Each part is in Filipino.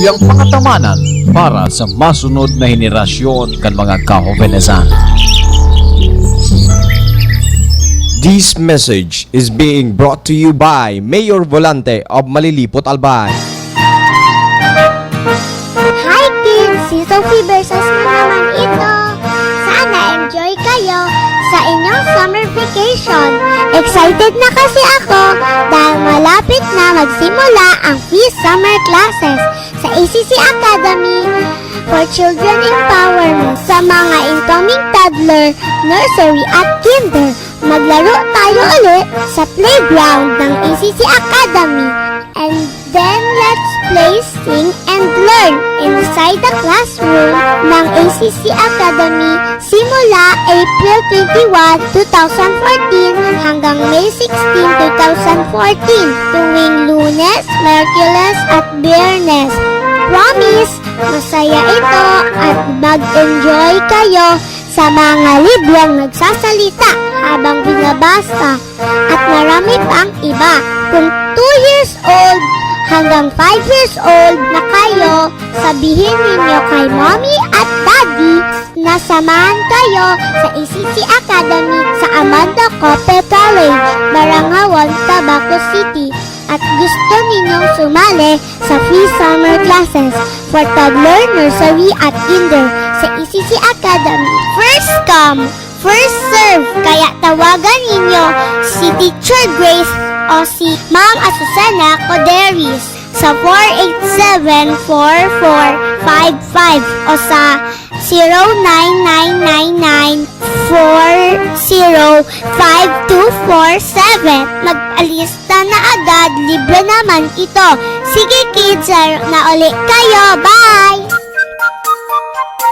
tuyang pangatamanan para sa masunod na henerasyon kan mga kahovenesan. This message is being brought to you by Mayor Volante of Malilipot, Albay. Hi kids! Si Sophie Bersas na naman ito. Sana enjoy kayo sa inyong summer vacation. Excited na kasi ako dahil malapit na magsimula ang free summer classes sa ACC Academy for Children Empowerment sa mga incoming toddler, nursery at kinder. Maglaro tayo ulit sa playground ng ACC Academy. And then let's play, sing, and learn inside the classroom ng ACC Academy simula April 21, 2014 hanggang May 16, 2014 tuwing Lunes, Merkules at Biyernes. Promise, masaya ito at mag-enjoy kayo sa mga librong nagsasalita habang binabasa at marami pang iba. Kung 2 years old hanggang 5 years old na kayo, sabihin ninyo kay mommy at daddy na samahan kayo sa ACC Academy sa Amanda Cope College, Barangawan, Tabaco City at gusto ninyong sumali sa free summer classes for toddler, nursery at kinder sa ACC Academy. First come, first serve, kaya tawagan ninyo si Teacher Grace o si Ma'am Asusana Coderis sa 487-4455 o sa 0999-405247. Mag-alista na agad, libre naman ito. Sige kids, na uli kayo. Bye!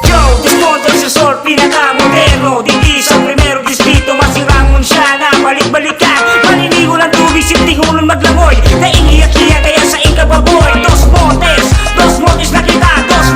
Yo, Desmonte sa sort, pinaka-moderno. Didi sa primero distrito, masirangon siya na balik-balikan. Maninigo ng tubig, sintihulon maglangoy. Naingi at liya, kaya sa ikababoy. Dos Montes na kita. Dos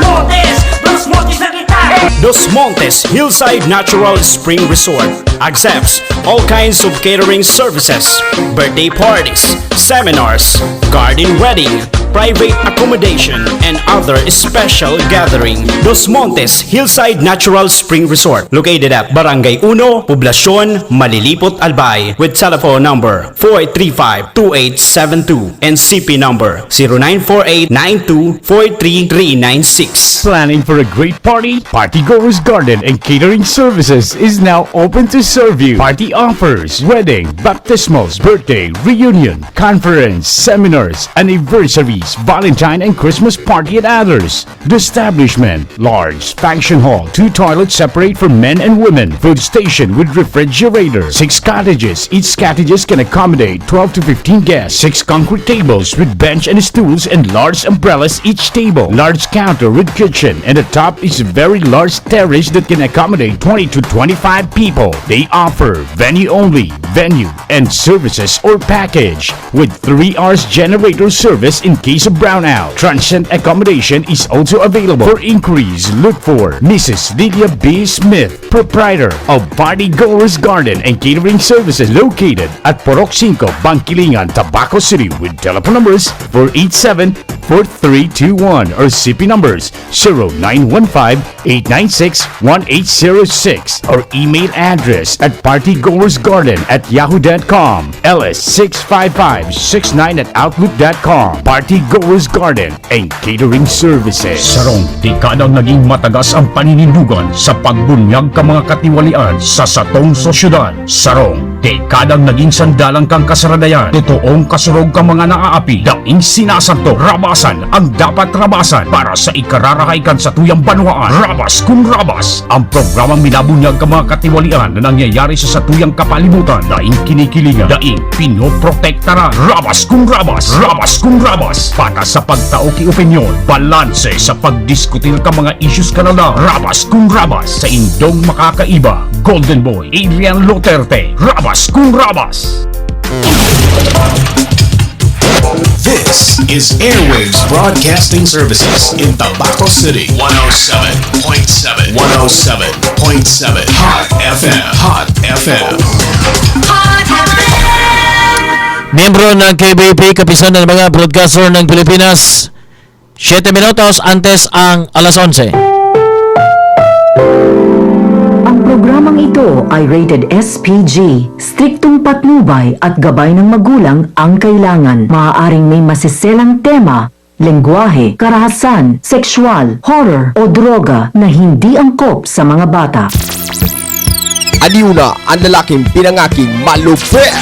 Montes na kita. Dos Montes Hillside Natural Spring Resort accepts all kinds of catering services, birthday parties, seminars, garden wedding, private accommodation, and other special gathering. Dos Montes Hillside Natural Spring Resort, located at Barangay 1, Poblacion, Malilipot, Albay, with telephone number 435-2872 and CP number 0948-9243-396. Planning for a great party? Partygoers Garden and Catering Services is now open to serve you. Party offers, wedding, baptismals, birthday, reunion, conference, seminars, anniversaries, Valentine and Christmas party and others. The establishment, large function hall, 2 toilets separate for men and women, food station with refrigerator, 6 cottages. Each cottages can accommodate 12 to 15 guests, 6 concrete tables with bench and stools and large umbrellas each table, large counter with kitchen, and the top is a very large terrace that can accommodate 20 to 25 people. They offer venue only, venue and services or package with 3 hours generator service in case of brownout. Transient accommodation is also available. For inquiries, look for Mrs. Lydia B. Smith, proprietor of Partygoers Garden and Catering Services, located at Porok 5, Bangkilingan, Tabaco City, with telephone numbers 487-4321 or CP numbers 0915-896-1806 or email address at partygoersgarden@yahoo.com, ls65569@outlook.com. Partygoers Garden and Catering Services. Sarong dekadang naging matagas ang paninindugan sa pagbunyag ka mga katiwalian sa satong sosyudad. Sarong dekadang naging sandalang kang kasaradayan. Totoong kasurog ka mga naaapi. Daing sinasanto, rabasan ang dapat rabasan para sa ikararahay kan sa tuyang banwaan. Rabas kung rabas. Ang programang minabunyag ka mga katiwalian na nangyayari sa satuyang kapalibutan. Daing kinikilingan. Daing pinoprotektara. Rabas kung rabas. Rabas kung rabas. Patas sa pagtaoki opinyon. Balanse sa pagdiskutir ka mga issues kanala. Rabas kung rabas. Sa indong makakaiba. Golden Boy Adrian Luterte. Rabas kung rabas. This is Airwaves Broadcasting Services in Tabaco City. 107.7. 107.7. Hot FM. Hot FM. Hot FM! Miyembro ng KBP, kapisan ng mga broadcaster ng Pilipinas, 7 minutos antes ang alas 11. Ang programang ito ay rated SPG. Striktong patnubay at gabay ng magulang ang kailangan. Maaaring may masiselang tema, lengguwahe, karahasan, sexual, horror o droga na hindi angkop sa mga bata. Aliw na ang lalaking pinangaking malupet.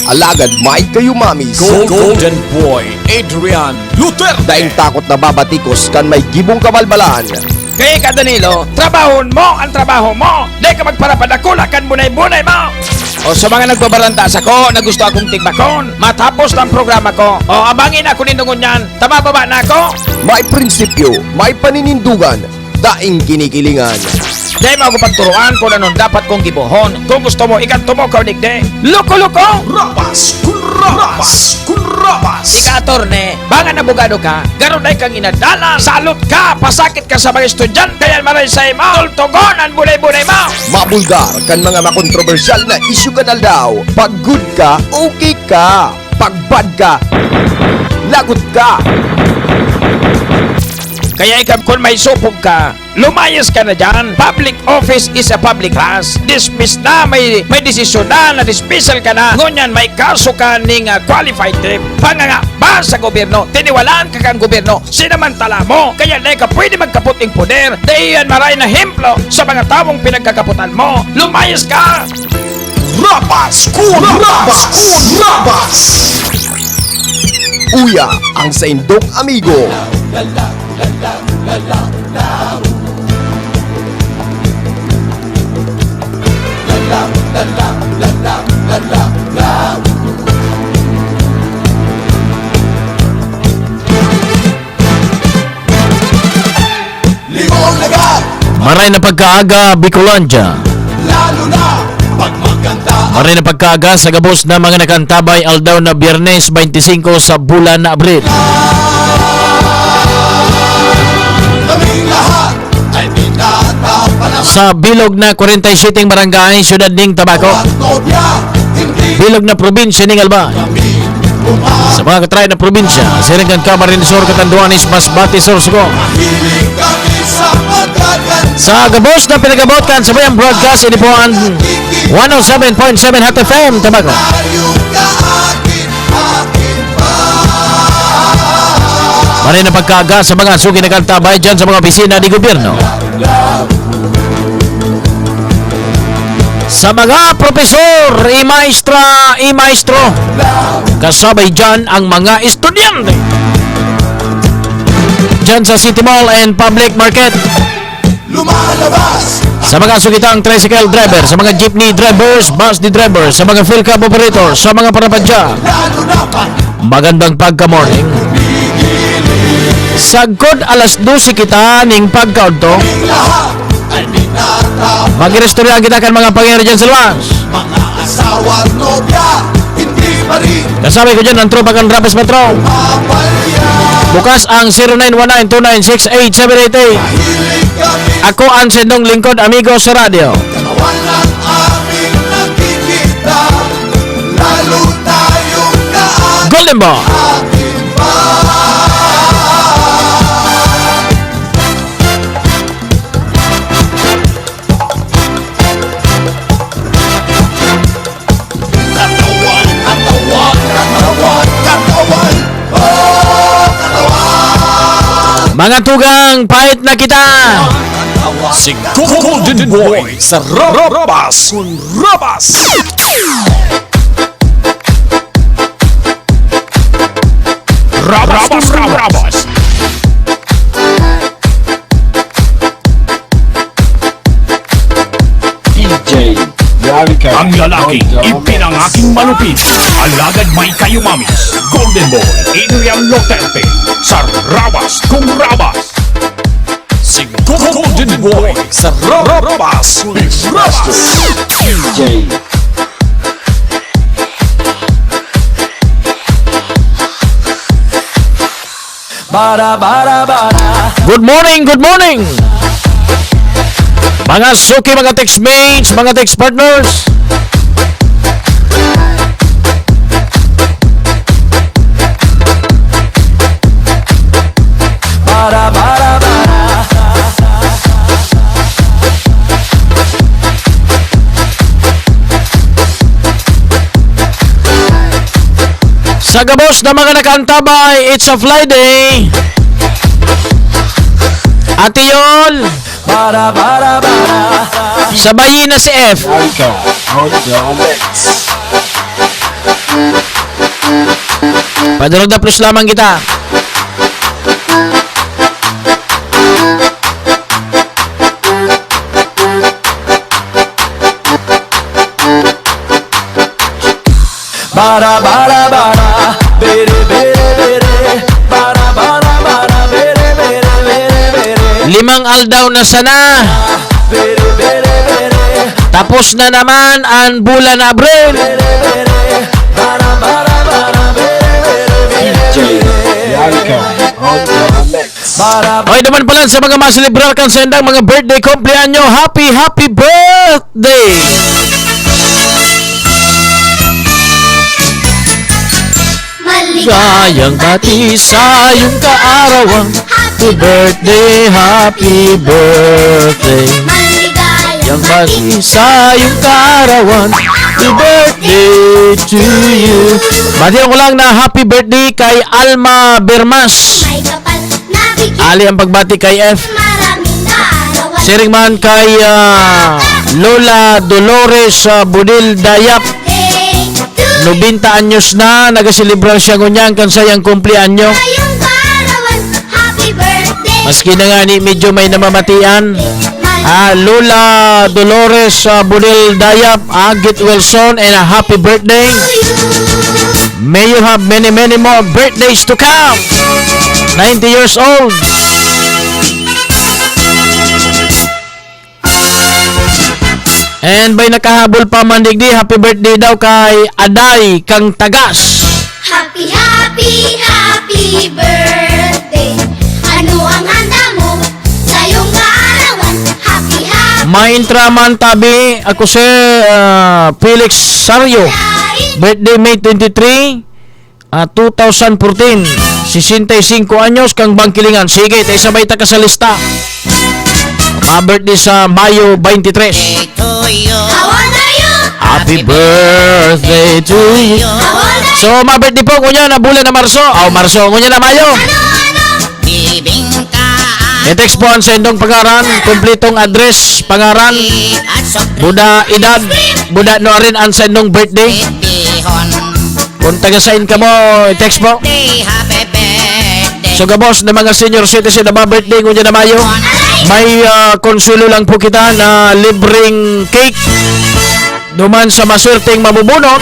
Alagad Mike kayo mamis. Golden Boy Adrian Luther. Daing takot na babatikos kan may gibong kabalbalan. Kaya ka Danilo, trabahon mo ang trabaho mo. Di ka magparapadakulakan bunay-bunay mo. O sa mga nagbabaranda sa ko na gusto akong tigbakon, matapos ng programa ko, o abangin ako nindungon yan, tabababa na ako. May prinsipyo, may paninindugan, daing kinikilingan. Di mo ako pagturuan kung anong dapat kong gibuhon. Kung gusto mo, ikanto mo ka digde. Loko-loko! Rabas, kunrabas, kunrabas. Ika atorne, bangan abogado ka, garon ay kang inadala, salot ka, pasakit ka sa mga estudyante, yan maray sa mo, tultugon ang bulay-bulay mo. Mabulgar kan mga makontrobersyal na isyu kanal daw. Pag good ka, okay ka. Pag bad ka, lagot ka. Kaya ikaw kung may supog ka, lumayas ka na dyan. Public office is a public class. Dismiss na, may desisyon na, na-dismissal ka na. Ngunyan, may kaso ka ning qualified trip. Panganga ba sa gobyerno? Tiniwalaan ka kang gobyerno. Sinamantala mo. Kaya na ka pwede magkaputing poder. Dahiyan maray na hemplo sa mga tawong pinagkakaputan mo. Lumayas ka! Rabas, kunrabas, kunrabas. Uya ang sa indong amigo. Limong lagat, Maray na pagkaaga, Bicolandia. lalo na pag maganda. Maray na pagkaaga sa gabos na mga nakantabay aldaw na Biyernes 25 sa bulan na Abril. Kaming lahat ay pinatapanan. Sa bilog na 47 barangay, syudad ning Tabaco. Nobya, hindi Bilog na probinsya ning Albay. Sa mga katry na probinsya, Siringan, Camarines Sur, Catanduanes, Masbate, Sorsogon. mahilig kami sa pagkagan. Sa gabos na pinagabot kan sa bayang broadcast, ini po ang 107.7 Hot FM, Tabaco. Tayo ka akin, akin pa. Maray na pagkaaga sa mga sugi na kantabay dyan sa mga opisina ni gobyerno. Sa mga profesor, i-maestro, kasabay dyan ang mga estudyante. Dyan sa City Mall and Public Market. Lumalabas, Sa mga sugitang tricycle driver, sa mga jeepney drivers, bus drivers, sa mga field cab operators, sa mga parapadya. lalo na pag Magandang pagka-morning. Sagkod alas 12 kita ning pagkaunto. lahat ay pinatapanan. Mag-irestoryan kita kan mga pangyari dyan sa luwas. Mga asawa at nobya, hindi pa rin Kasabay ko dyan ang tropa kan Rapes Metro. mapalya. Bukas ang 0919-296-8788. Hilig kami, Ako ang sendong lingkod amigo sa radyo. kawan ng aming nakikita. Lalo tayong kaan, Golden Boy. akin pa. Katawan, katawan, katawan, katawan. Oh, katawan. Mga tugang, pahit na kita. Si Golden Boy sa Rabas, Rabas. Rabas. Ang lalaking ipinangaking malupit. Alagad may kayumamis. Golden Boy Adrian Luterte sa Rabas kung Rabas. Si Golden Boy sa Rabas, Rabas. Good morning, good morning. Mga suki, mga textmates, mga text partners. Sa gabos na mga nakaantabay, it's a Friday. Ate Yol, sabayin na si F. Padurog na plus lamang kita. Limang aldaw na sana. Tapos na naman ang bulan Abril. Okay naman pala sa mga maselebrar kang sendang mga birthday kumpleanyo. Happy birthday! Sayang bati sa iyong kaarawan. Happy birthday, happy birthday. Sayang bati sa iyong kaarawan. Happy birthday to you. Bati ko lang na happy birthday kay Alma Bermas. Ali ang pagbati kay F. Siring man kay Lola Dolores Budil Dayap. 90 anyos na, nagaselebrar siya ngunyang kan sayang kumpleanyo. Maski na nga ni medyo may namamatian. Lola Dolores Budil Dayap, get well soon and a happy birthday. May you have many more birthdays to come. 90 years old. And by nakahabol pa man digdi, happy birthday daw kay Aday kang Tagas. Happy birthday. Ano ang handa mo sa iyong kaarawan? Happy Maintra man tabi ako si Felix Sario. Birthday May 23, 2014. 65 anyos kang bangkilingan. Sige, tayo sabay ta ka sa lista. Ma-birthday sa Mayo 23. Happy birthday to you. So, ma-birthday po kunya na bulan na Marso. Marso kunya na Mayo. I-text po ang sendong pangaran, kumpletong address, pangaran, buda edad, buda no rin ang sendong birthday. Kung taga-sign ka mo, i-text po. So gabos na mga senior citizen na birthday kunya na Mayo, may konsulo lang po kita na libreng cake. Duman sa masurting mabubunot.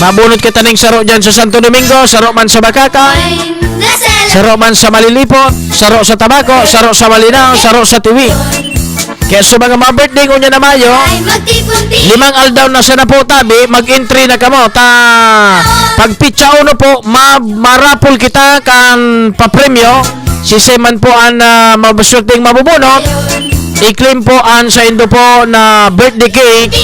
Mabunot kita ng saro dyan sa Santo Domingo, saro man sa Bakakay, saro man sa Malilipot, saro sa Tabaco, saro sa Malinaw, saro sa Tiwi. Kaya sa mga birthday ko niya na Mayo, 5 aldaw na sana po tabi, mag-entry na kamo. Pag pitsa uno po, marapol kita kan papremyo, siseman po ang mabasurting mabubunot, i-claim po ang sa indo po na birthday cake.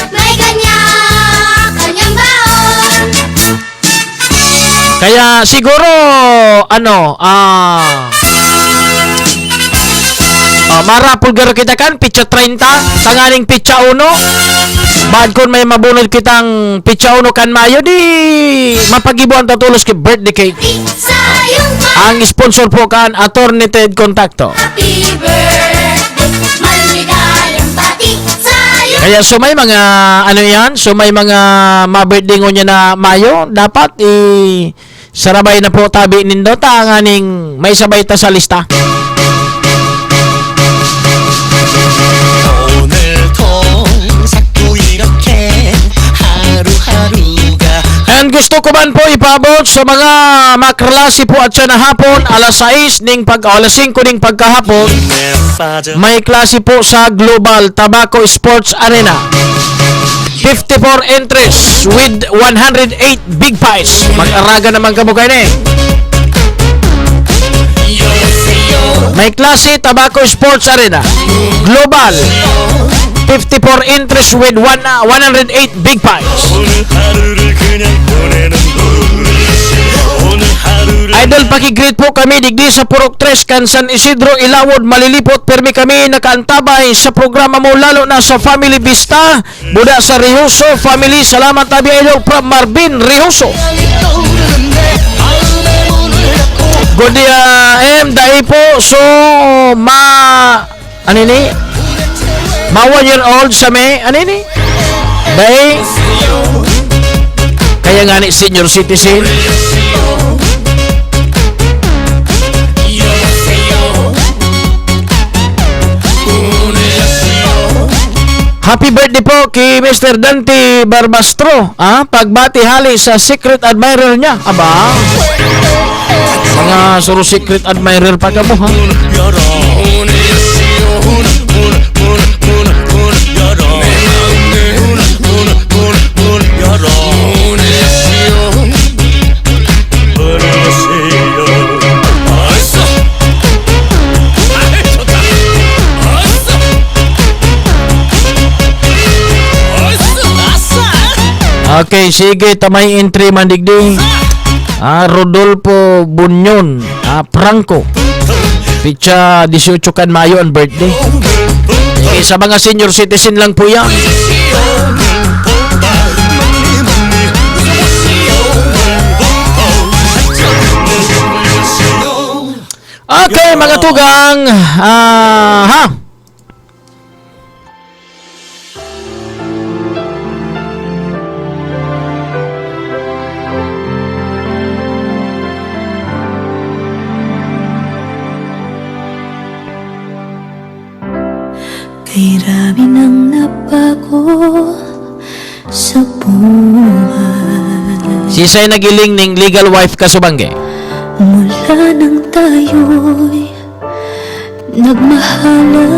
May kanyang baon. Kaya siguro marapol garo kita kan pitsa 30 tanganing pitsa 1. Bad kun may mabunod kitang pitsa 1 kan Mayo di mapagibuan tatulos ki birthday cake. Ang sponsor po kan Attorney Ted Contacto. Happy birthday, maligayang bati sa'yo. Kaya so may mga so may mga ma-birthday niya na Mayo, dapat sarabay na po tabi nindo tanganing may sabay ta sa lista. And gusto ko man po ipabot sa mga makrelasi po at siya na hapon alas 6 alas 5 ning pagkahapon, may klase po sa Global Tobacco Sports Arena. 54 entries with 108 big pies. Mag-araga naman kamo kayo na May klase Tobacco Sports Arena Global, 54 entries with 108 big pies. Idol, pakigreet po kami digdi sa Purok 3, kan San Isidro, Ilawod, Malilipot. Permi kami nakaantabay sa programa mo, lalo na sa Family Vista. Buda sa Rihuso Family. Salamat tabi idol from Marvin Rihuso. Good day, dahil po. So, ano ni? 1 year old sa may, ano ni? Dahil, kaya nga ni senior citizen. Happy birthday po kay Mr. Dante Barbastro. Pagbati hali sa secret admirer niya. Aba, mga suro secret admirer pa ka mo, ha? Okay, sige, tamay entry mandigdi. Rodolfo Bunyon, Franco. Picha 18 kan Mayo ang birthday. Okay, sa mga senior citizen lang po yan. Okay, mga tugang, Kay rami nang nabago sa buhay. Sisay nagiling ning legal wife ka subangge. Mula nang tayo'y nagmahalan.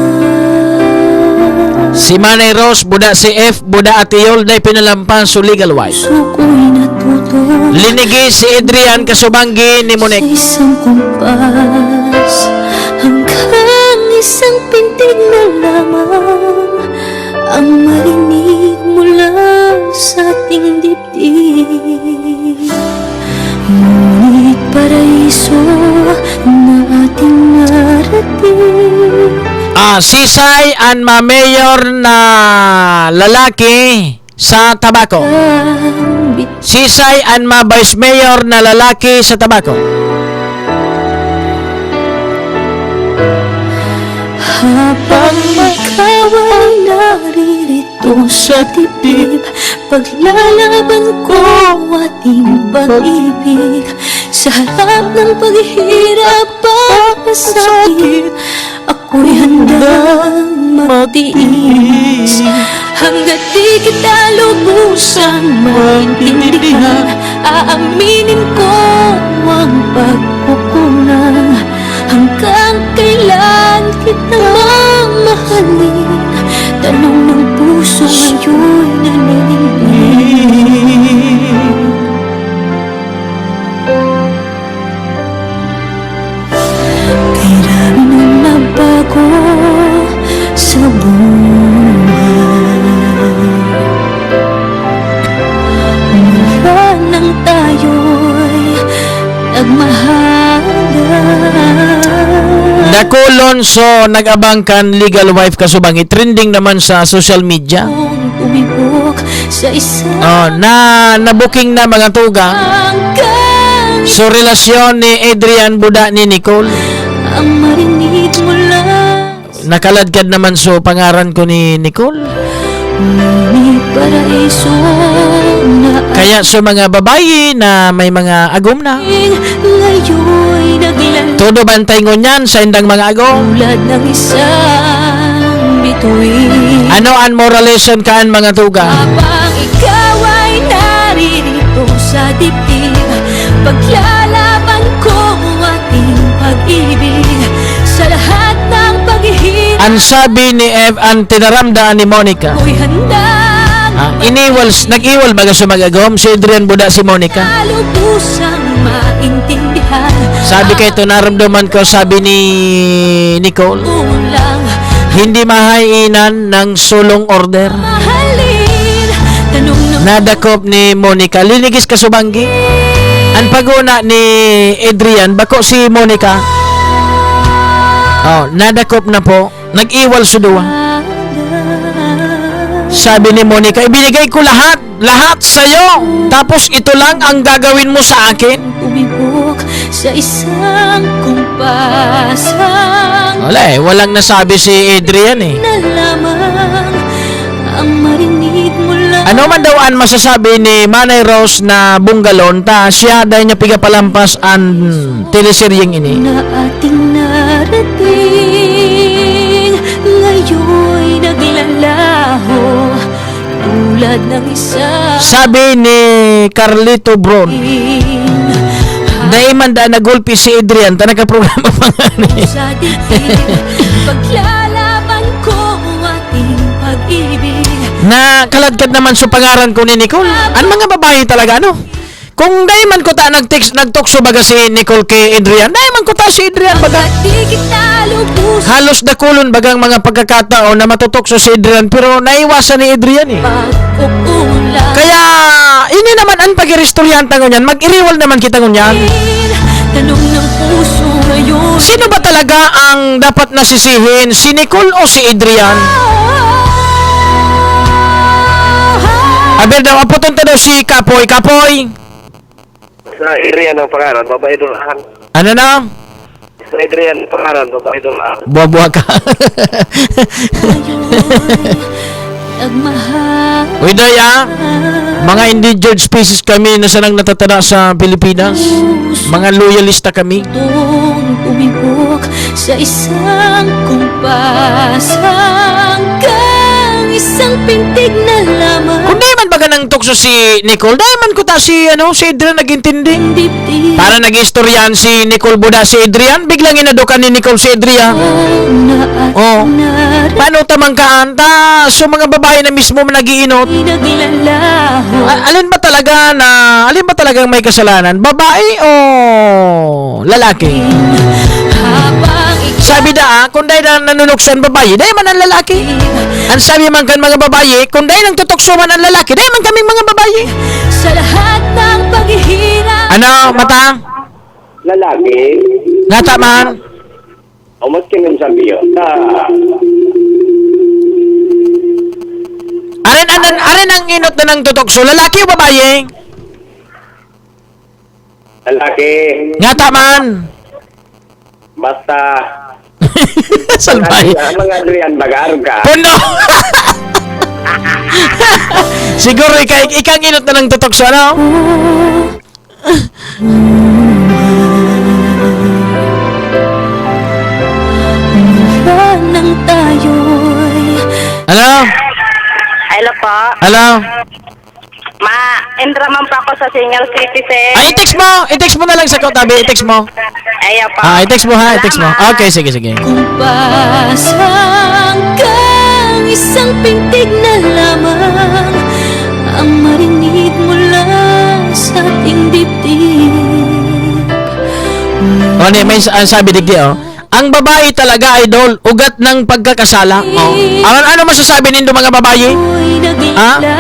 Si Manay Rose, buda si F, buda Atiyol, day pinalampan su legal wife. Suko'y natuto Linigi si Adrian kasubanggi ni Monek. sa isang kumpas, hanggang isang pintig na lamang ang marinig mula sa ating dibdib. Ngunit paraiso na ating narating. Sisay ang mayor na lalaki sa tabako. Sisay ang vice mayor na lalaki sa tabako. Habang ikaw ay naririto sa dibdib, paglalaban ko ating pag-ibig. Sa harap ng paghihirap at masakit, ako'y handang magtiis. Hanggat di kita lubusang maintindihan, aaminin ko ang pagkukulang. Hanggang kailan kita mamahalin? Tanong ng puso ngayon naninilig. Kay rami nang nabago sa buhay. Mula nang tayo'y nagmahalan. Nakulon so nag-abangkan legal wife kasubangi. Trending naman sa social media. Umibok sa isang Na-booking na mga tugang. So relasyon ni Adrian buda ni Nicole. Ang marinig mula Nakaladkad naman so pangaran ko ni Nicole. Ngunit paraiso na Kaya so mga babae na may mga agom na, ngayon naglalaro todo bantay ngunyan sa indang mga agom. tulad ng isang bituin. Ano ang moral lesson kaan mga tugang? Habang ikaw ay naririto sa dibdib, paglalaban ko ating pag-ibig. Sa lahat ng paghihirap, Ang sabi ni Ev, ang tinaramdaan ni Monica. ako'y handang Nag-iwal baga sa mag-agom si Adrian buda si Monica. malubusang maintindihan. Sabi kay ito naramdaman ko, sabi ni Nicole, Kulang hindi mahainan ng sulong order. mahalin. Tanong ng Nadakop ni Monica, linigis ka subanggi. Ang paguna ni Adrian, bako si Monica. Oh, nadakop na po. Nag-iwal suduwa. Sabi ni Monica, ibinigay ko lahat sa'yo. Tapos ito lang ang gagawin mo sa akin. Umibok sa isang kumpasang Wala walang nasabi si Adrian eh. na lamang ang marinig mo lang. Ano man daw ang masasabi ni Manay Rose na bunggalon ta siya dahil niya pigapalampas ang teleseryeng ini. Na ating narating ngayon'y naglalaho tulad ng isa. Sabi ni Carlito Bron, dahil man daan nagulpi si Adrian ta nagka-programa pa nga ni. Sa dibdib, paglalaban ko ating pag-ibig. Na kaladkad naman sa pangaran ko ni Nicole. Ang mga babae talaga ano? Kung dahil man ko ta nagtokso baga si Nicole kay Adrian, dahil man ko ta si Adrian baga. Di kita lubos Halos dakulon bagang mga pagkakataon na matutokso si Adrian pero naiwasan ni Adrian eh. pag-uulan. Kaya ini naman ang pag-irestoryanta ngunyan, mag-iriwal naman kita ngunyan. Tanong ng puso ngayon. Sino ba talaga ang dapat nasisihin? Si Nicole o si Adrian? Aber daw, aputon ta daw si Kapoy. Kapoy! Sa Adrian ang pangalan, babae doon lang. Ano na? Sa Adrian ang pangalan, babae doon lang. Buwa-buwa ka. Nagmahal. Uy, Daya, mga endangered species kami na sanang natatala sa Pilipinas. Mga loyalista kami. Umibok sa isang kumpas hanggang isang pintig na lamang. Kung di man baga ng tukso si Nicole, dahil man ko ta si Adrian nagintindi. Dibdib Para nag-istoryan si Nicole Buda si Adrian, biglang inadukan ni Nicole si Adrian. na Oh. ating Paano tamang kaanta? So mga babae na mismo nagiinot. naglalaho. Alin ba talagang may kasalanan? Babae o lalaki? Habang Sabi da, kung dahil na nanunuksan babae, dahil man ang lalaki. Ang sabi man kan mga babae, kung dahil nang tutukso man ang lalaki, dahil man kaming mga babae. sa lahat ng paghihirap. Ano, mata? Lalaki, Ngata man? o mas kinang sabi yun. Arin ang inot na ng tutukso, lalaki o babae? Lalaki, Ngata man? basta, Salbay. mga Adrian, bagar ka. Puno! Siguro ikang inot na ng tutukso, ano? Nang tayo'y Ano? Hello po. Ano? Ma-entra man pa ako sa senior citizen. Ay, i-text mo na lang sa tabi, i-text mo. Ayaw po. I-text mo ha, i-text mo. Okay, sige. kumpas hanggang isang pintig na lamang ang marinig mula sa ating dibdib. O, may sabi digdi, oh. Ang babae talaga, idol, ugat ng pagkakasala. Oh. Ano masasabi nindo mga babae?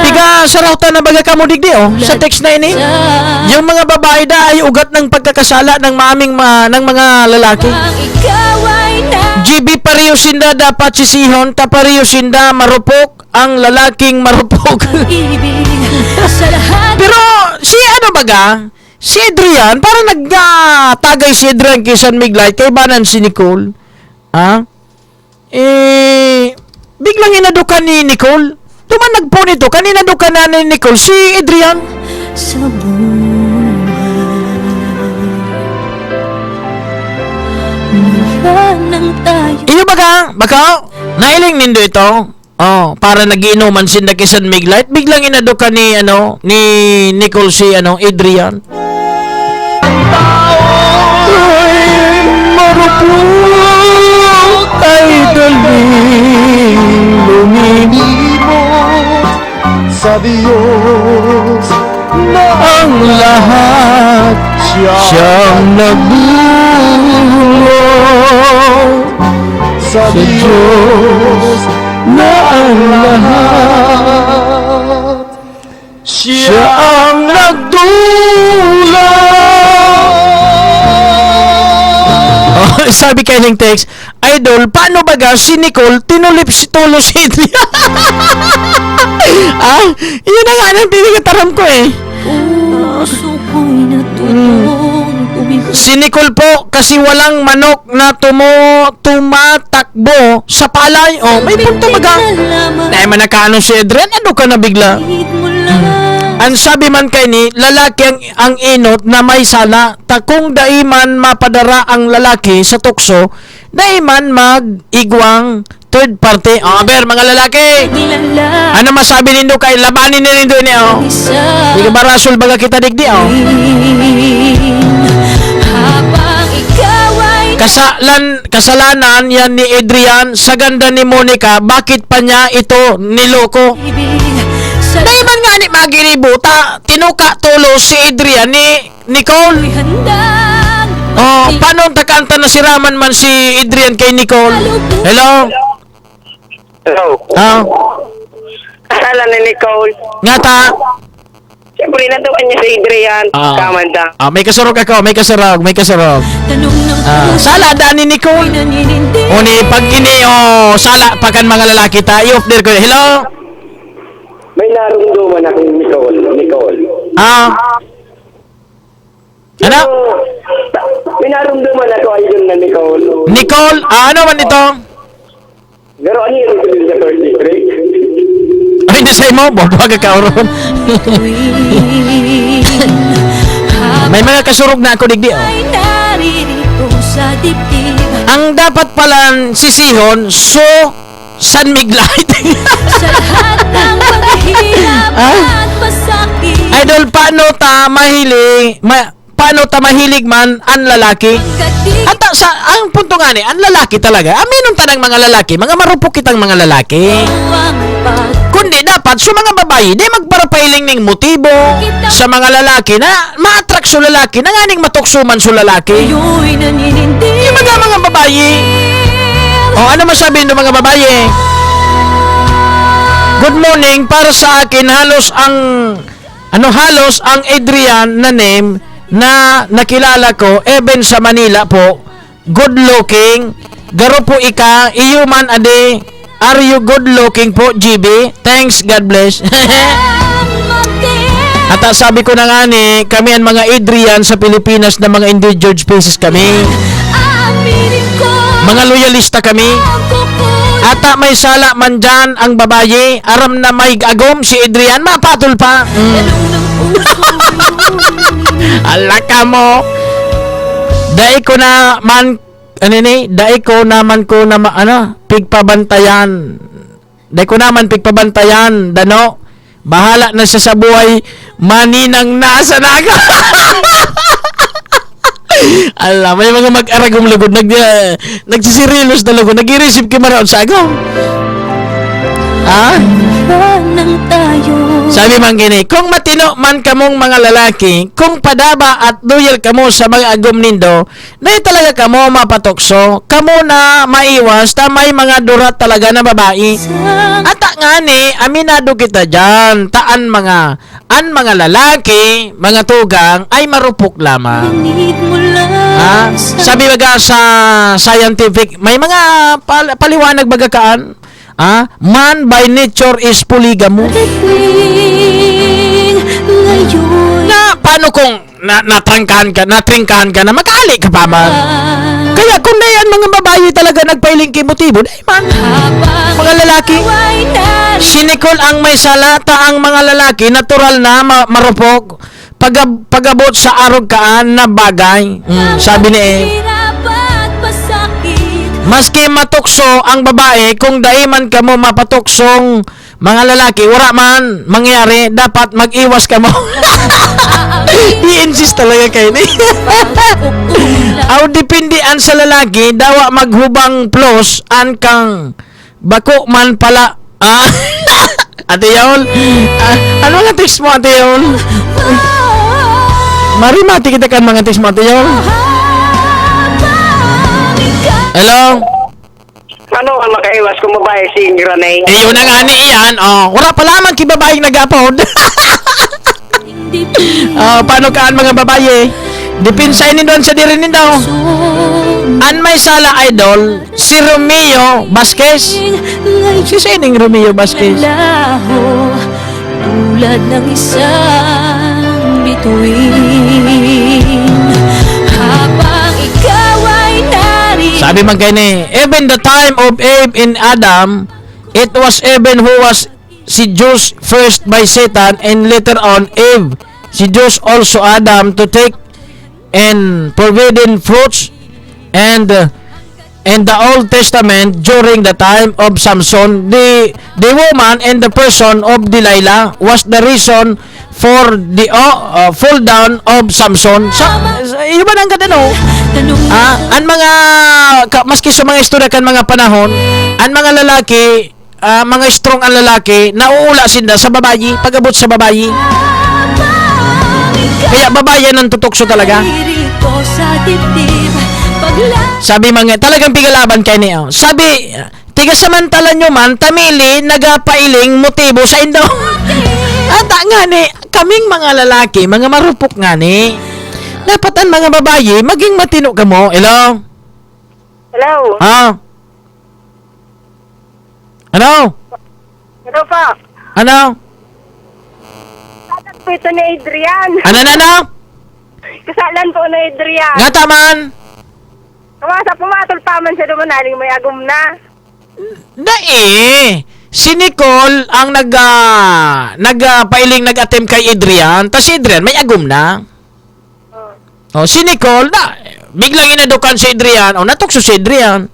Tiga sarautan na baga ka mo digdi, oh. Sa text na ini. Yung mga babae da ay ugat ng pagkakasala ng ng mga lalaki. Ang ikaw ay na GB pareho sinda dapat sisihon, ta pareho sinda marupok ang lalaking marupok. ibig sa lahat. Pero si baga? Si Adrian, parang nagtagay si Adrian kay San Miglite, kay banan si Nicole. Ha? Biglang inadukan ni Nicole. Tuman nagpo nito, kanina dukan na ni Nicole, si Adrian. Sa buhay mula nang tayo. Iyo baka, nailing nindo ito. Oh, para nagiinuman sinda kay San Miglite, biglang inadukan ni Nicole si Adrian. Marupok ay daling lumilimo Sa Diyos na ang lahat siyang nagbulong sa Diyos na ang lahat siya ang nagdulong. sabi kay Ning text, Idol, paano baga si Nicole tinulip si Tolo si Adrian? Yun na nga nang pinigataram ko eh. Puso ko'y natutong tumibok. Si Nicole po kasi walang manok na tumatakbo sa palay. Oh, may punto baga. Dahil man nakaano si Adrian, ano ka na bigla? Ang sabi man kay ni, lalaki ang inot na may sala, takong daiman mapadara ang lalaki sa tukso, daiman mag-igwang third party. Aber, mga lalaki, ano masabi nindo kay labanin nindo ni Di ka ba rasul baga kita digdi Habang ikaw ay kasalanan yan ni Adrian sa ganda ni Monica, bakit pa niya ito niloko? Dahil man nga ni magiributa, tinuka tulo si Adrian ni Nicole. Oh, paano takanta na si Raman man si Adrian kay Nicole? Hello? Hello. Kasala ni Nicole. Nga ta? Siyempre, natuan niya si Adrian. Kamanda. May kasurog ako, may kasurog. Sala daan ni Nicole. O ni pag ini, sala, pagkan mga lalaki ta, i-off there ko. Hello? May narumduman ako ni Nicole. Ano? May narumduman ako ayun na Nicole. Nicole, ano man ito? Pero ano yun sa third district? Ay, hindi sa'yo mo, bodo ka kauron. May mga kasurog na ako digdi. Ang dapat palang sisihon, San Miglite. Sa lahat ng paghihirap at masakit, Idol, paano ta mahilig man ang lalaki? At ang punto nga ni, ang lalaki talaga, aminon ta ng mga lalaki, mga marupok kitang mga lalaki. Kundi dapat, sa mga babae, di magparapailing ng motibo sa mga lalaki na ma-attract sa lalaki, na nga ning matuksuman sa lalaki. Yung mga babae. Ano masabi ng mga babae? Good morning, para sa akin halos ang Adrian na name na nakilala ko even sa Manila po, good looking, garo po ika, iyo man ade, are you good looking po, GB? Thanks, God bless. At sabi ko na nga ni, kami ang mga Adrian sa Pilipinas na mga endangered species kami. Mga loyalista kami. Ata may sala man dyan ang babae, aram na may agom si Adrian, mapatol pa. Alaka mo. Dai ko naman pigpabantayan, dano. Bahala na siya sa buhay, maninang nasa naga. Alam, may mga mag-aragong lugod, nagsisirilos na lugod, nag-i-receive kay Maraon sa agong. Sabi man gini, kung matino man kamong mga lalaki, kung padaba at loyal kamo sa mga agom nindo, na talaga kamo mapatokso, kamo na maiwas, ta may mga durat talaga na babae. At nga ni, aminado kita dyan, taan mga lalaki, mga tugang, ay marupok lamang. Sabi baga sa scientific, may mga paliwanag baga kaan, man by nature is polygamo. Na paano kung natringkahan ka na makaali ka pa man? Kaya kung na yan mga babae talaga nagpailing kay motibo, dahil man mga lalaki. Si Nicole ang may salata, ang mga lalaki natural na marupok pagabot sa arog kaan na bagay. Sabi ni maski matukso ang babae, kung daiman ka mo mapatuksong mga lalaki, wala man mangyari, dapat mag-iwas ka mo. I-insist talaga kayo ni. Aw dipindian sa lalaki, dawa maghubang plus an kang bako man pala. Ate Yol, ano nga text mo, Ate Yol? Marimati kita kan mga text mo, Ate Yol. Hello? Ano ang makaiwas kung babae si Granay? Yun na nga ni iyan. Wala pa lamang kibabaeng nag-upload. Paano kaan mga babae? Depinsay ni doon sa diri ni daw. An may may sala idol, si Romeo Vasquez. Si sining Romeo Vasquez. Laho, tulad ng isang bituin. Habang ikaw ay narito. Sabi man kayo ni, even the time of Eve and Adam, it was even who was seduced first by Satan, and later on Eve seduced also Adam to take and forbidden fruits. And in the Old Testament, during the time of Samson, the woman and the person of Delilah was the reason for the fall down of Samson. So, yun ba nang katano? Ang mga, maski sa mga istorya kan mga panahon, ang mga lalaki, mga strong ang lalaki, nauula sila sa babayi, pag-abot sa babayi. Kaya babayan ang tutukso talaga. Sabi mga, talagang pigalaban kayo niya. Sabi, tiga samantala nyo man, tamili, nagapailing motibo sa indo. Ata nga ni, kaming mga lalaki, mga marupok nga ni, dapat ang mga babayi, maging matino ka mo. Hello? Hello? Ha? Ano? Hello po. Ano? Kasalan po ito ni Adrian. Ano? Kasalan po ni Adrian. Nga taman? Kumasa pumatol pa man siya dumanaling may agum na. Si Nicole ang nagpailing nag-attempt kay Adrian, tas si Adrian may agum na. Oh, si Nicole biglang inadukan si Adrian, natukso si Adrian.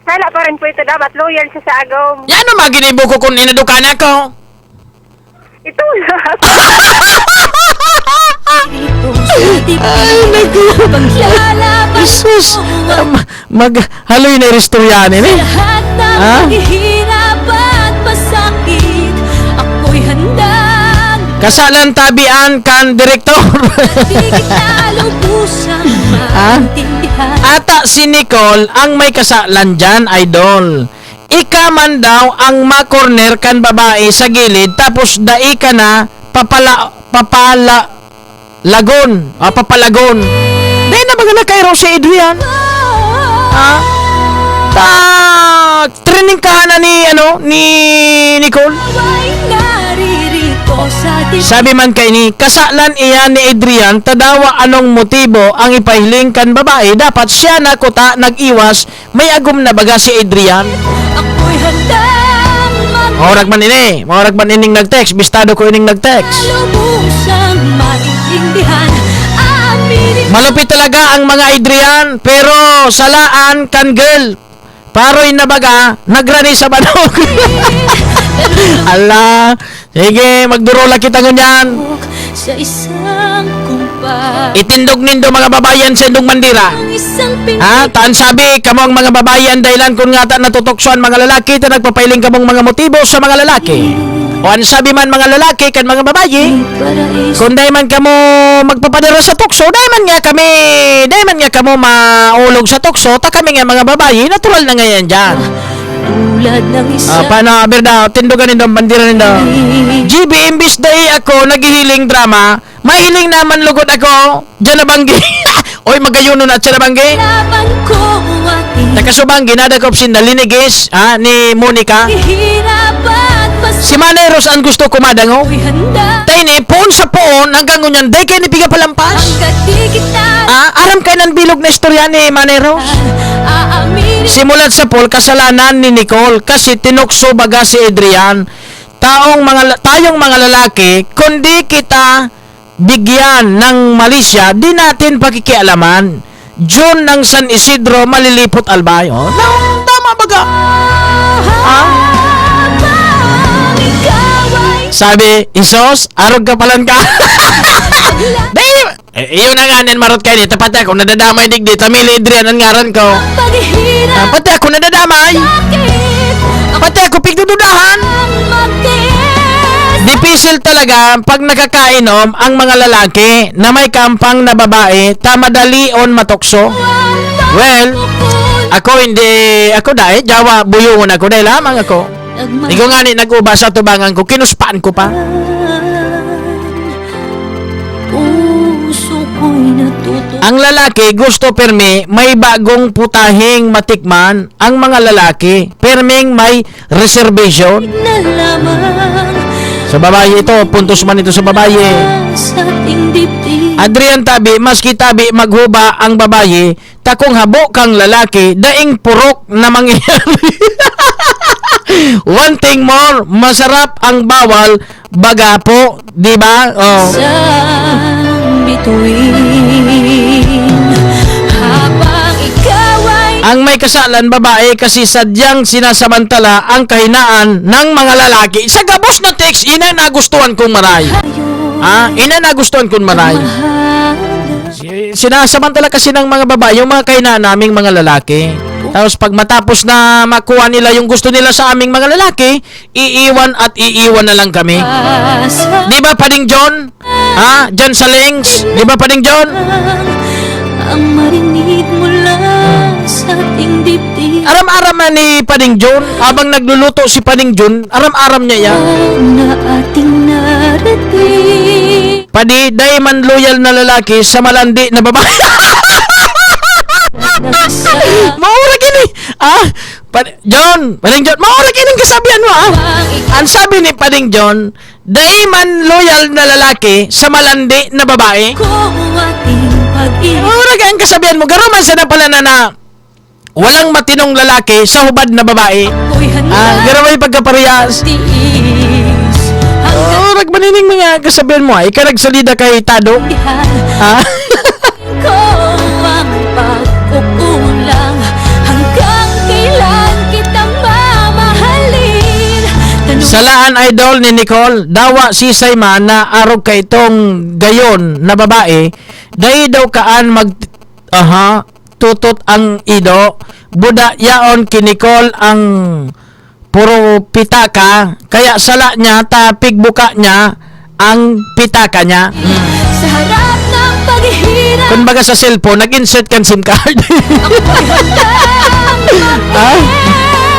Sala pa rin po ito dapat loyal siya sa agum. Yan ang mga ginibo ko kung inadukan ako. Ito na. Ay, naku. Jesus. Maghaloy na restoryanin eh. Lahat ng paghihirap at pasakit, ako'y handang Kasalan tabian kan direktor. di kita lubusang maintindihan. Ata si Nicole ang may kasalan dyan, idol. Ika man daw ang makorner kan babae sa gilid, tapos dai ka na papalagon. Dahil na baga na kay Rose Adrian. Training ka na ni Nicole. Sabi man kay ni, kasalan iya ni Adrian, tadawa anong motibo ang ipahiling kan babae, dapat siya na kuta nag-iwas, may agum na baga si Adrian. Ako'y handang Maurag man ining nag-text, bistado ko ining nag-text. lubusang maintindihan. Aminin Malupit talaga ang mga Adrian, pero salaan kan girl. Paroy na baga, nagrani sa banog. Ala, sige, magdurola kita ngunyan. sa isang kumpas. Itindog nindo mga babayan sa indong mandira. Ang isang Taan sabi, kamong mga babayan dahilan kung nga ta natutoksoan mga lalaki, ta nagpapailing kamong mga motibo sa mga lalaki. O ano sabi man mga lalaki kan mga babayi, kung dahi man kamo magpapadara sa tukso, dahi man nga kamo maulog sa tukso, ta kami nga mga babayi, natural na ngayon dyan. tulad ng isang Paano, Berda, tindugan nindo, bandira nindo. GB, imbis dahi ako naghihiling drama, mahiling naman lugod ako, dyan na banggi. Oy, magayuno na dyan na banggi. laban ko ating Nakasubanggi, nadagop sindalinigis, ni Monica. hirap at Si Maneros ang gusto kumadango. pasa'y handa. Tay ni, poon sa poon, hanggang ngunyan, day kayo ni Piga Palampas. Hanggat di kita Aram kayo ng bilog na istorya ni Maneros. aaminin. Simulat sa pool, kasalanan ni Nicole, kasi tinukso baga si Adrian. Tayong mga lalaki, kundi kita bigyan ng malisya, di natin pakikialaman. June ng San Isidro, malilipot albayo. Tama baga. Sabi, Isos, arog ka palan ka. Dahil, iyon na nga, marot kayo ni, tapat ako, nadadamay digdi, tamili Adrian ang ngaran ko. Paghihirap Pati ako nadadamay. Pati ako pigdududahan. Dipisil talaga pag nakakainom ang mga lalaki na may kampang na babae, tamadalion matokso. Well, ako dahil, Jawa, buyungon ako dahil lamang ako. Ikaw nga ni nag-uba sa tubangan ko, kinuspaan ko pa. Puso ko'y Ang lalaki gusto permi may bagong putahing matikman. Ang mga lalaki perming may reservation. na lamang Sa babae ito, puntos man ito sa babae. sa ating dibdib. Adrian Tabi, maski tabi maghuba ang babae, takong habo kang lalaki, daing purok na mangyayari. One thing more, masarap ang bawal, baga po, di ba? Oh. Sa bituin habang ikaw ay Ang may kasalan babae kasi sadyang sinasamantala ang kahinaan ng mga lalaki. Sa gabos na text, ina nagustuhan kong maray. Ina nagustuhan kong maray. Sinasamantala kasi ng mga babae yung mga kahinaan naming mga lalaki. Tapos pag matapos na makuha nila yung gusto nila sa aming mga lalaki, iiwan na lang kami. Di ba Pading John? John Salings? Di ba Pading John? ang marinig mula sa ating dibdib. Aram-aram na ni Pading John. Habang nagluluto si Pading John, aram-aram niya yan. Na ating narating. Padi, day man loyal na lalaki sa malandi na babae. Maura gini. John, Pading John, maura gini kasabihan mo Ang sabi ni Pading John, day man loyal na lalaki sa malandi na babae. Kung ating pag-ibig. Maura gini kasabihan mo, garo man sana pala na walang matinong lalaki sa hubad na babae. Garo may pagkaparehas. Nagmanining mga kasabihan mo ikaw nagsalida kay Tado. Ko ang pagkukulang hanggang kailan kita mamahalin. Salaan idol ni Nicole, dawa si Sayman na arog kay itong gayon na babae, dahi daw kaan tutot ang ido, buda yaon ki Nicole ang puro pitaka, kaya sala niya tapig buka niya ang pitaka niya. Sa harap ng paghihirap. Kung baga sa cellphone, nag-insert kan SIM card.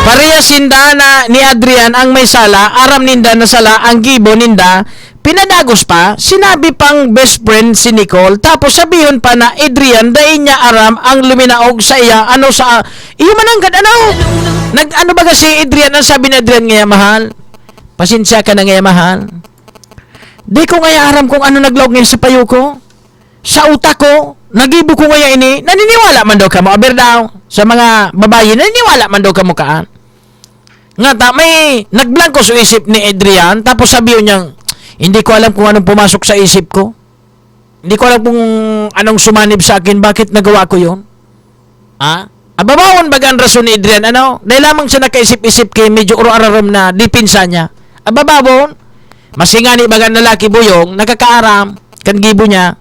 Pareha sinda na ni Adrian ang may sala, aram ninda na sala ang gibo ninda, pinadagos pa, sinabi pang best friend si Nicole, tapos sabihin pa na Adrian, dahil niya aram ang luminaog sa iya, ano sa, iyo mananggad, ano baga si Adrian, ang sabi ni Adrian ngaya, mahal, pasensya ka na ngaya, mahal, di ko ngaya aram kung ano naglaog ngayon sa payo ko, sa utak ko, nagibo ko ngaya ini, naniniwala man daw ka mo, aber daw, sa mga babae, naniniwala man daw ka mo kaan, nga ta, may nagblanko sa isip ni Adrian, tapos sabihin niya, hindi ko alam kung anong pumasok sa isip ko. Hindi ko alam kung anong sumanib sa akin. Bakit nagawa ko yun? Ababawon baga ang rason ni Adrian. Dahil lamang siya nakaisip-isip kay medyo uro-araram na dipinsa niya. Ababawon. Masingani baga ang lalaki buyong. Nakakaaram. Kan gibo niya.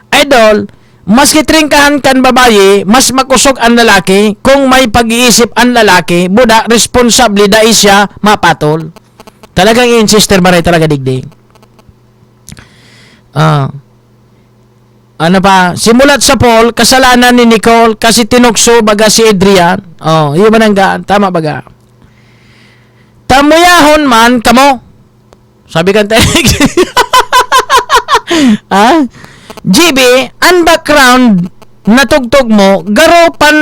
Idol, mas kitringkahan kan babae, mas makusog ang lalaki. Kung may pag-iisip ang lalaki, buda, responsable dahil siya mapatol. Talagang i-insister maray talaga digdig. Ano pa? Simulat sa Paul, kasalanan ni Nicole kasi tinukso baga si Adrian. Iyo man ang gaan. Tama baga. Tamuyahon man kamo. Sabi kan GB, ang background na tugtog mo, garo pan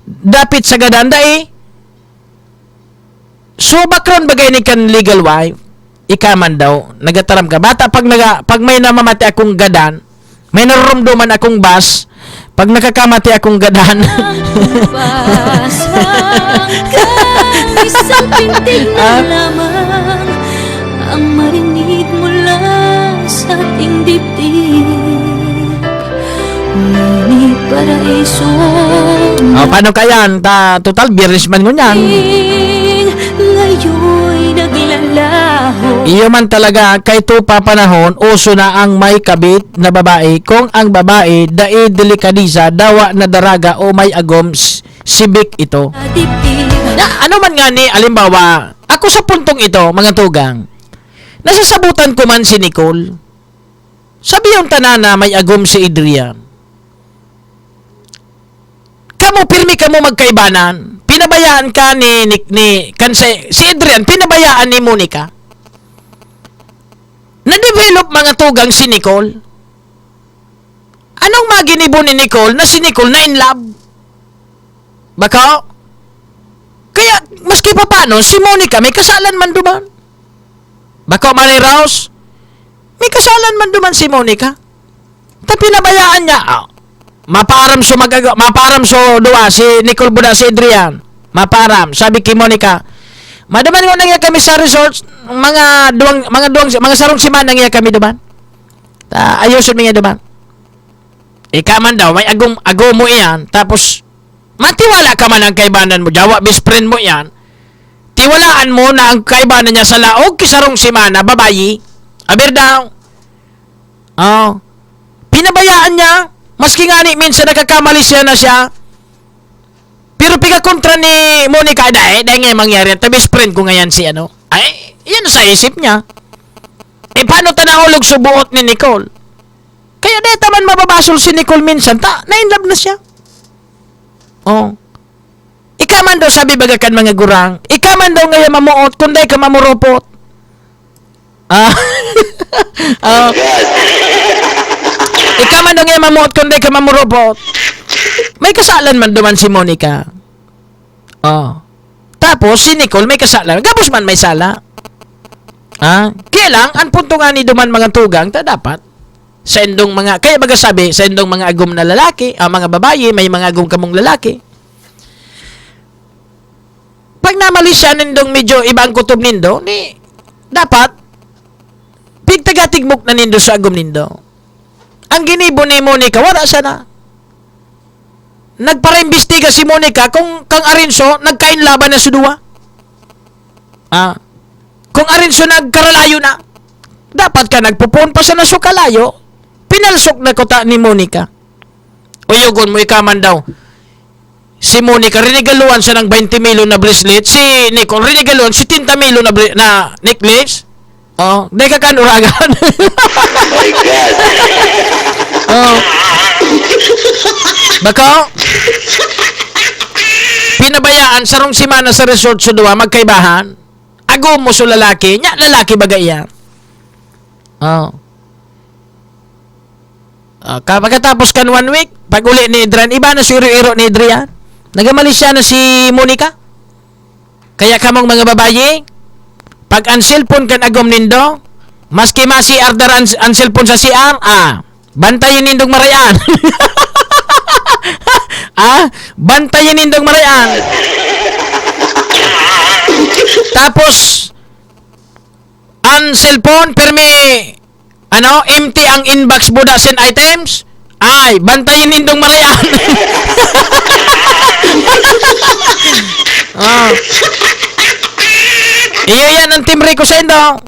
dapit sa gadanda So background bagay ni kan legal wife. Ikaman daw, nagataram ka. Bata, pag may namamati akong gadan, may narumduman akong bas, pag nakakamati akong gadan. Isang pintig na lamang ang marinig mula sa ating dibdib. Ngunit paraiso. Paano kayan? Total, biris man ngun yan. Ngayon'y naglalaho. Iyo man talaga, kay tupa panahon, uso na ang may kabit na babae. Kung ang babae, dai delikadisa, dawa na daraga o may agom, sibik ito. Ano man nga ni, alimbawa, ako sa puntong ito, mga tugang, nasasabutan ko man si Nicole. Sabi yung tanana, may agom si Adrian. Kamu, pirmi kamo magkaibanan. Pinabayaan ka si Adrian, pinabayaan ni Monica. Na-develop mga tugang si Nicole. Anong maginibo ni Nicole na si Nicole na in love? Baka? Kaya, maski pa paano, si Monica may kasalan man duman. Baka, Manny Rouse? May kasalan man duman si Monica. Ta pinabayaan niya. Maparam so duwa si Nicole Buda si Adrian. Maparam, sabi kay Monica. Madaman ko nangyay kami sa resort, mga sarong simana nangyay kami duman. Ayusin mo nga duman. Ika man daw, may agom mo iyan, tapos matiwala ka man ang kaibanan mo, jawa best friend mo iyan. Tiwalaan mo na ang kaibanan niya sa laog kisarong simana, babayi. Aber daw. Pinabayaan niya, maski nga ni minsan nagkakamali siya na siya. Pero piga kontra ni Monica, dahil nga mangyari yan. Best friend ko ngayon si ano. Ay, yan sa isip niya. Paano tanahulog subuot ni Nicole? Kaya deta man mababasol si Nicole minsan, na-inlove na siya. Ika man daw, sabi bagakan mga gurang, ika man daw ngayon mamuot, kunday ka mamurupot. Ika man daw ngayon mamuot, kunday ka mamurupot. May kasalan man duman si Monica. Tapos, si Nicole may kasalan. Gabos man may sala. Kaya lang, ang punto nga ni duman mga tugang, dapat, sa endong mga, kaya magasabi, sa endong mga agom na lalaki, mga babae, may mga agom kamong lalaki. Pag namali siya nindong medyo ibang kutob nindo, dapat, pigtagatigmok na nindo sa agom nindo. Ang ginibo ni Monica, wala sana. Nagpara-imbestiga si Monica kung kang Arinso nagkainlaban na sa duwa. Kung Arinso nagkaralayo na, dapat ka nagpupon pa sa nasukalayo, pinalsok na kota ni Monica. Uyugon mo ikaman daw. Si Monica, rinigaluan siya ng 20 milyon na bracelet. Si Nicole, rinigaluan si 30 milyon na necklace. Di ka kanuragan. My God. Baka, pinabayaan sarong simana sa resort sa duwa, magkaibahan. Agom mo sa lalaki, nya lalaki bagay yan. Pagkatapos kan 1 week, pag uli ni Adrian, iba na si iro ni Adrian. Nagamali siya na si Monica. Kaya kamong mga babae, pag ang cellphone kan agom nindo, maski masi ardar ang cellphone sa CR, bantayin nindong marayan. Bantayin nindong marayan. Tapos, ang cellphone, empty ang inbox budas and items, bantayin nindong marayan. Iyo yan ang timbre ko sa indo.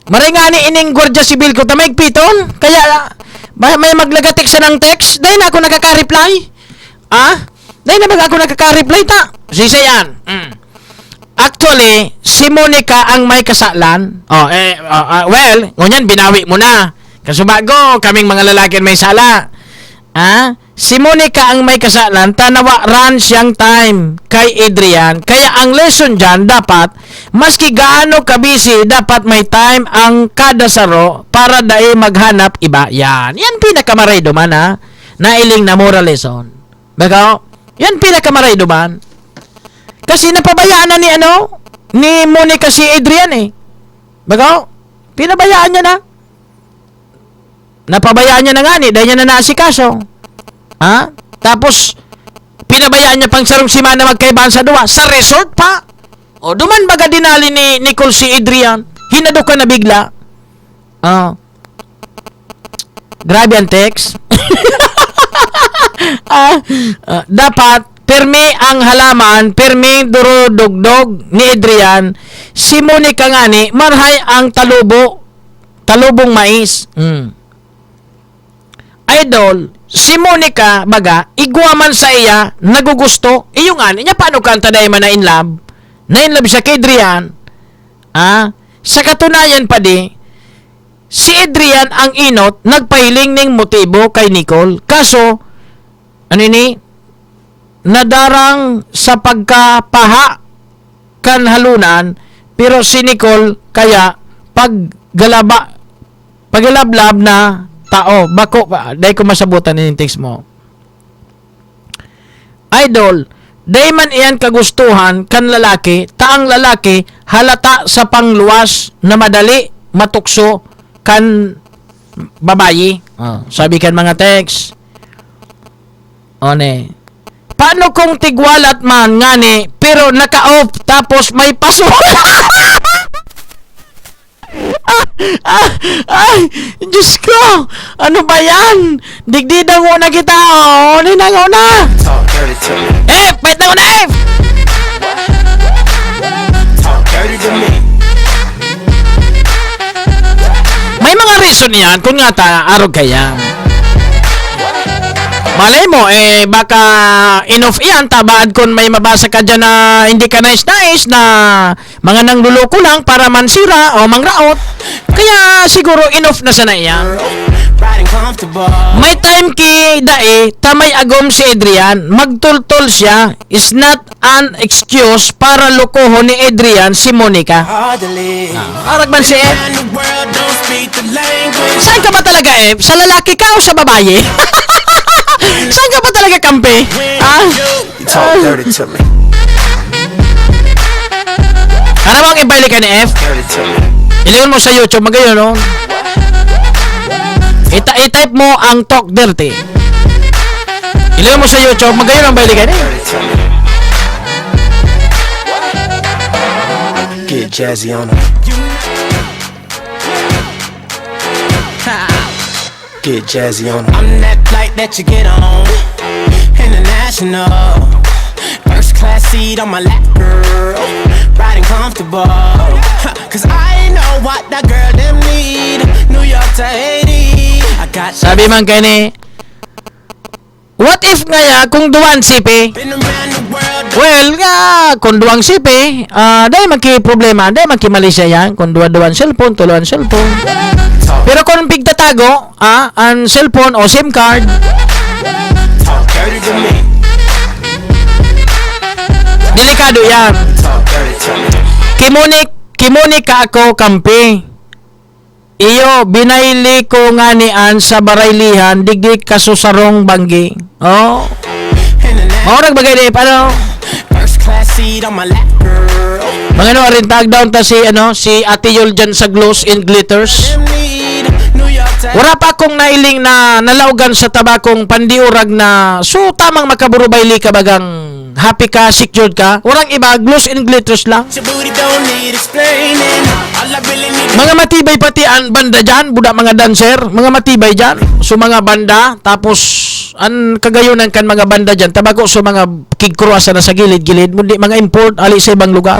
Maray nga ni ining Guardia Civil ko ta may piton. Kaya may maglagatik sa ng text. Dahil na ako nakaka-reply. Dahil na ako nakaka-reply ta. Sisa yan. Actually, si Monica ang may kasalan. Well, ngunyan binawi mo na. Kasubago, kaming mga lalaki may sala. Si Monica ang may kasalan, tanawa ran siyang time kay Adrian. Kaya ang lesson dyan, dapat, maski gaano ka-busy, dapat may time ang kada saro para dahil maghanap iba. Yan pinakamaray duman, nailing na moral lesson. Baka, yan pinakamaray duman. Kasi napabayaan na ni Monica si Adrian Baka, pinabayaan niya na. Napabayaan niya na nga dahil niya na naasikaso. Tapos, pinabayaan niya pang sarong simana magkaibaan sa duwa. Sa resort pa. Duman baga dinali ni Nicole si Adrian. Hinado ka na bigla. Grabe ang text. Dapat, permi ang halaman, permi duro-dugdog ni Adrian. Si Monica nga marhay ang talubong mais. Idol, si Monica, baga, igwaman sa iya, nagugusto, yung niya, paano kanta dahil man na in love? Na in love siya kay Adrian. Sa katunayan pa si Adrian ang inot, nagpahiling ning motibo kay Nicole. Kaso, nadarang sa pagkapaha kan halunan, pero si Nicole, kaya, paggalablab na, tao. Bako, dahil ko masabutan yung text mo. Idol, dahil man iyan kagustuhan kan lalaki, taang lalaki halata sa pangluwas na madali matukso kan babayi. Sabi kan mga text. One. Paano kung tigwalat man ngani pero naka-off tapos may paso? Ay, Diyos ko! Ano ba yan? Digdidang mo na kita, oh! Ninangaw na! Wait na ko na, May mga reason yan kung nga arog kaya. Malay mo, baka enough iyan, tabaan kung may mabasa ka dyan na hindi ka nice na mga nangluloko lang para mansira o mangraot. Kaya siguro enough na sana iyan. May time ki dae, tamay agom si Adrian, magtultol siya, is not an excuse para lokohon ni Adrian si Monica. Arag man si Ed? Saan ka ba talaga, Ed? Sa lalaki ka o sa babae? Saan ka ba talaga kampi? Ano bang ibalik ka ni F? Iliwan mo sa YouTube, magayon, no? I-type mo ang talk dirty. Iliwan mo sa YouTube, magayon ang balik ka ni. Get jazzy on them. Get jazzy on them. I'm that flight that you get on. International. First class seat on my lap, girl. Riding comfortable. Cause I know what that girl them need. New York to Haiti. I got sabi man kay ni, what if ngaya kung duwan sipi? Well, kung duwang sipi, dahil maki problema, dahil maki Malaysia yan, kung duwan cellphone, tuluan cellphone. Pero kung pigtatago, ang cellphone o SIM card, delikado yan. Kimunik ka ako kampi. Iyo, binayli ko nga nian sa baraylihan, digdi kasusarong banggi. Oh. Maurag bagay di, paano? Mga ano, rin tag down ta si Ate Yul dyan sa Glows and Glitters. Wala pa akong nailing na nalaugan sa tabakong pandiurag na so tamang makaburubayli ka bagang happy ka, secured ka. Walang iba, Glows and Glitters lang. Mga matibay pati ang banda dyan, buda mga dancer, mga matibay dyan. So mga banda, tapos ang kagayunan kan mga banda dyan, tabako so mga kigkruasa na sa gilid-gilid, mundi mga import, ali sa ibang lugar.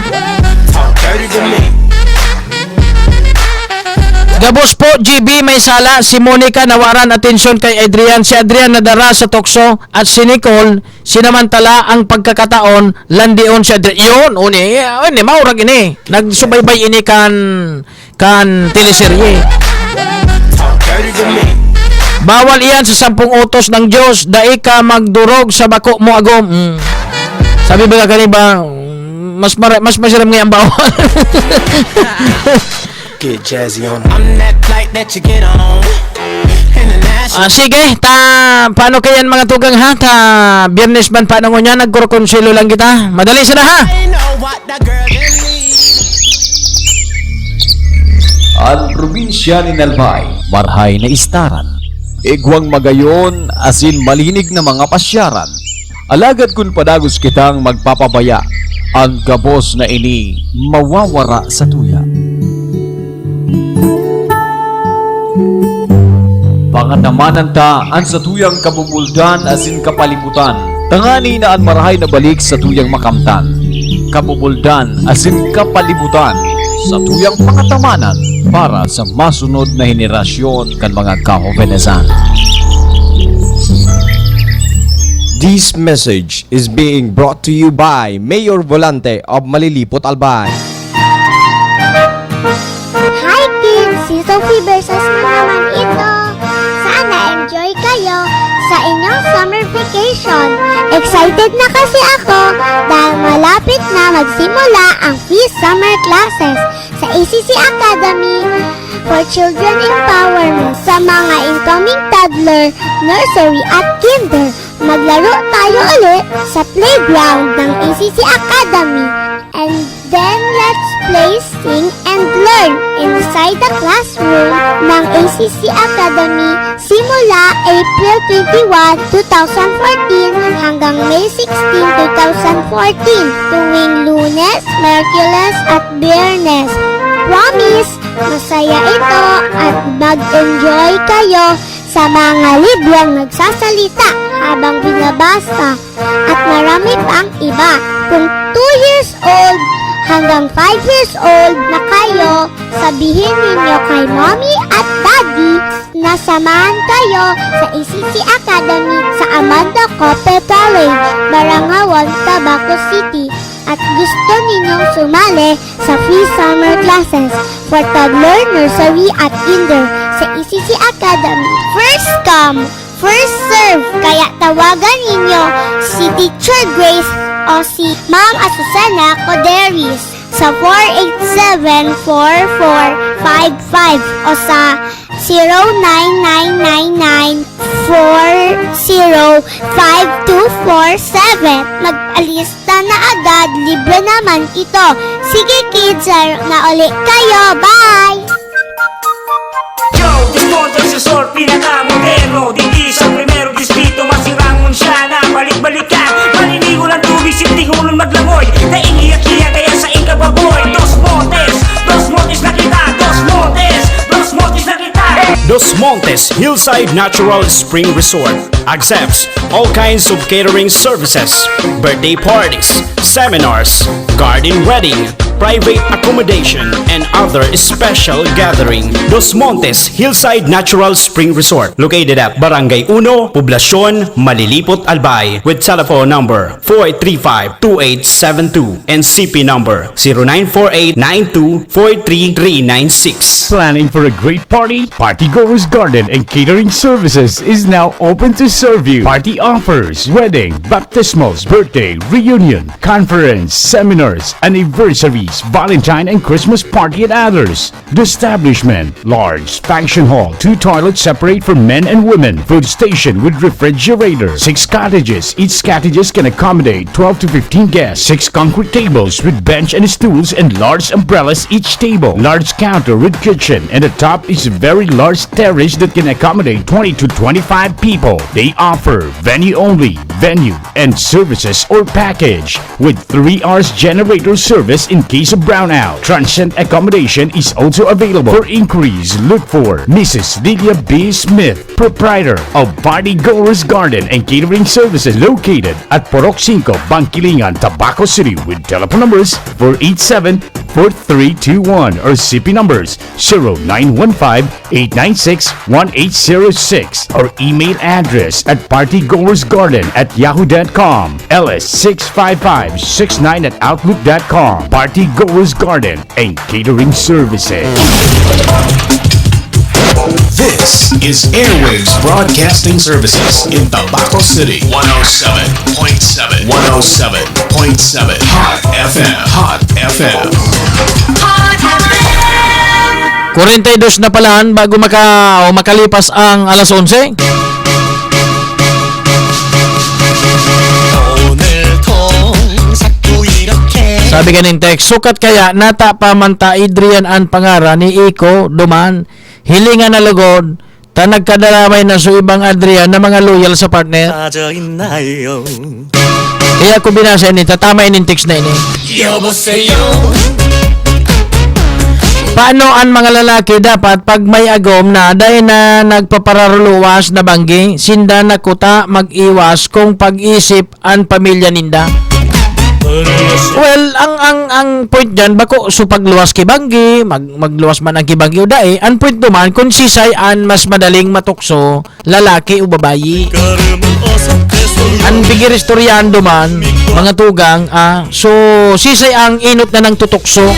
Gabos po, GB may sala, si Monica nawaran atensyon kay Adrian, si Adrian nadara sa tukso at si Nicole sinamantala ang pagkakataon landion si Adrian. Yun, uni, maurag ini. Nagsubaybay ini kan teleserye. Bawal iyan sa 10 utos ng Diyos, dai ka magdurog sa bako mo agom. Sabi ba kaniba, mas masiram ngayon bawal. get jazzy on them. I'm that flight that you get on. Sige, paano kayan mga tugang ha? Biyernes man paano nga nagkurokonsilo lang kita. Madali sana ha? Ang probinsya ni Nalbay, marhay na istaran. Igwang magayon, asin malinig na mga pasyaran. Alagad kun padagos kitang magpapabaya, ang gabos na ini mawawara sa tuya. Pangatamanan ta ang sa tuyang kabubuldan asin kapalibutan. Tangani na ang marahay na balik sa tuyang makamtan. Kabubuldan asin kapalibutan sa tuyang pangatamanan para sa masunod na henerasyon kan mga kahovenesan. This message is being brought to you by Mayor Volante of Malilipot, Albay. Hi kids! Si Sophie Bersas na naman ito. Sana enjoy kayo sa inyong summer vacation. Excited na kasi ako dahil malapit na magsimula ang free summer classes sa ACC Academy for children empowerment sa mga incoming toddler, nursery at kinder. Maglaro tayo ulit sa playground ng ACC Academy. And then let's play, sing, and learn inside the classroom ng ACC Academy simula April 21, 2014 hanggang May 16, 2014 tuwing Lunes, Merkules at Biyernes. Promise, masaya ito at mag-enjoy kayo sa mga librong nagsasalita habang binabasa at marami pang iba. Kung 2 years old hanggang 5 years old na kayo, sabihin ninyo kay mommy at daddy na samahan kayo sa ACC Academy sa Amanda Cope College, Barangawan, Tabaco City at gusto ninyong sumali sa free summer classes for toddler, nursery at kinder sa ACC Academy. First come, first serve, kaya tawagan ninyo si Teacher Grace o si Ma'am Asusana Coderis sa 487-4455 o sa 0999-405247. Mag-alista na agad, libre naman ito. Sige kids, na uli kayo. Bye! Joe, Desmonte sa Sol, pinaka-moderno. Dindi sa primero distrito, masirangon siya na balik-balikan. Malinigo ng tubig, sintihulon maglangoy. Naingi at liya kaya sa inkababoy. Dos Montes na kita. Dos Montes na kita. Dos Montes Hillside Natural Spring Resort accepts all kinds of catering services, birthday parties, seminars, garden wedding, private accommodation, and other special gathering. Dos Montes Hillside Natural Spring Resort, located at Barangay 1, Poblacion, Malilipot, Albay, with telephone number 435-2872 and CP number 0948-9243-396. Planning for a great party? Partygoers Garden and Catering Services is now open to serve you. Party offers, wedding, baptismals, birthday, reunion, conference, seminars, anniversaries, Valentine and Christmas party and others. The establishment, large function hall, 2 toilets separate for men and women, food station with refrigerator, 6 cottages. Each cottages can accommodate 12 to 15 guests, 6 concrete tables with bench and stools and large umbrellas each table, large counter with kitchen, and the top is a very large terrace that can accommodate 20 to 25 people. They offer venue only, venue and services or package with 3 hours generator service in case of brownout. Transient accommodation is also available. For inquiries, look for Mrs. Lydia B. Smith, proprietor of Partygoers Garden and Catering Services, located at Porok 5, Bangkilingan, Tabaco City, with telephone numbers 487-4321 or CP numbers 0915-896-1806 or email address at partygoersgarden@yahoo.com, ls65569@outlook.com. Partygoers Garden and Catering Services. This is Airwaves Broadcasting Services in Tabaco City. 107.7. 107.7. Hot FM. Hot FM. 42 na palaan bago makalipas ang alas 11. Sabi kaning text, sukat kaya nata pamanta Adrian ang pangara ni Iko Duman, hilingan na lugod, ta nagkadalamay na so ibang Adrian na mga loyal sa partner. Kaya ko binasa ni tatama inin text na ini. Paano ang mga lalaki dapat pag may agom na dahil na nagpapararuluwas na banggi, sinda na kuta mag-iwas kung pag-isip ang pamilya ninda? Well, ang point dyan, bako so pagluwas kibanggi, magluwas man ang kibanggi o dae, ang point duman, kung sisay an mas madaling matukso, lalaki o babayi. Ang bigiristoryan duman, mga tugang, so sisay ang inot na ng tutukso.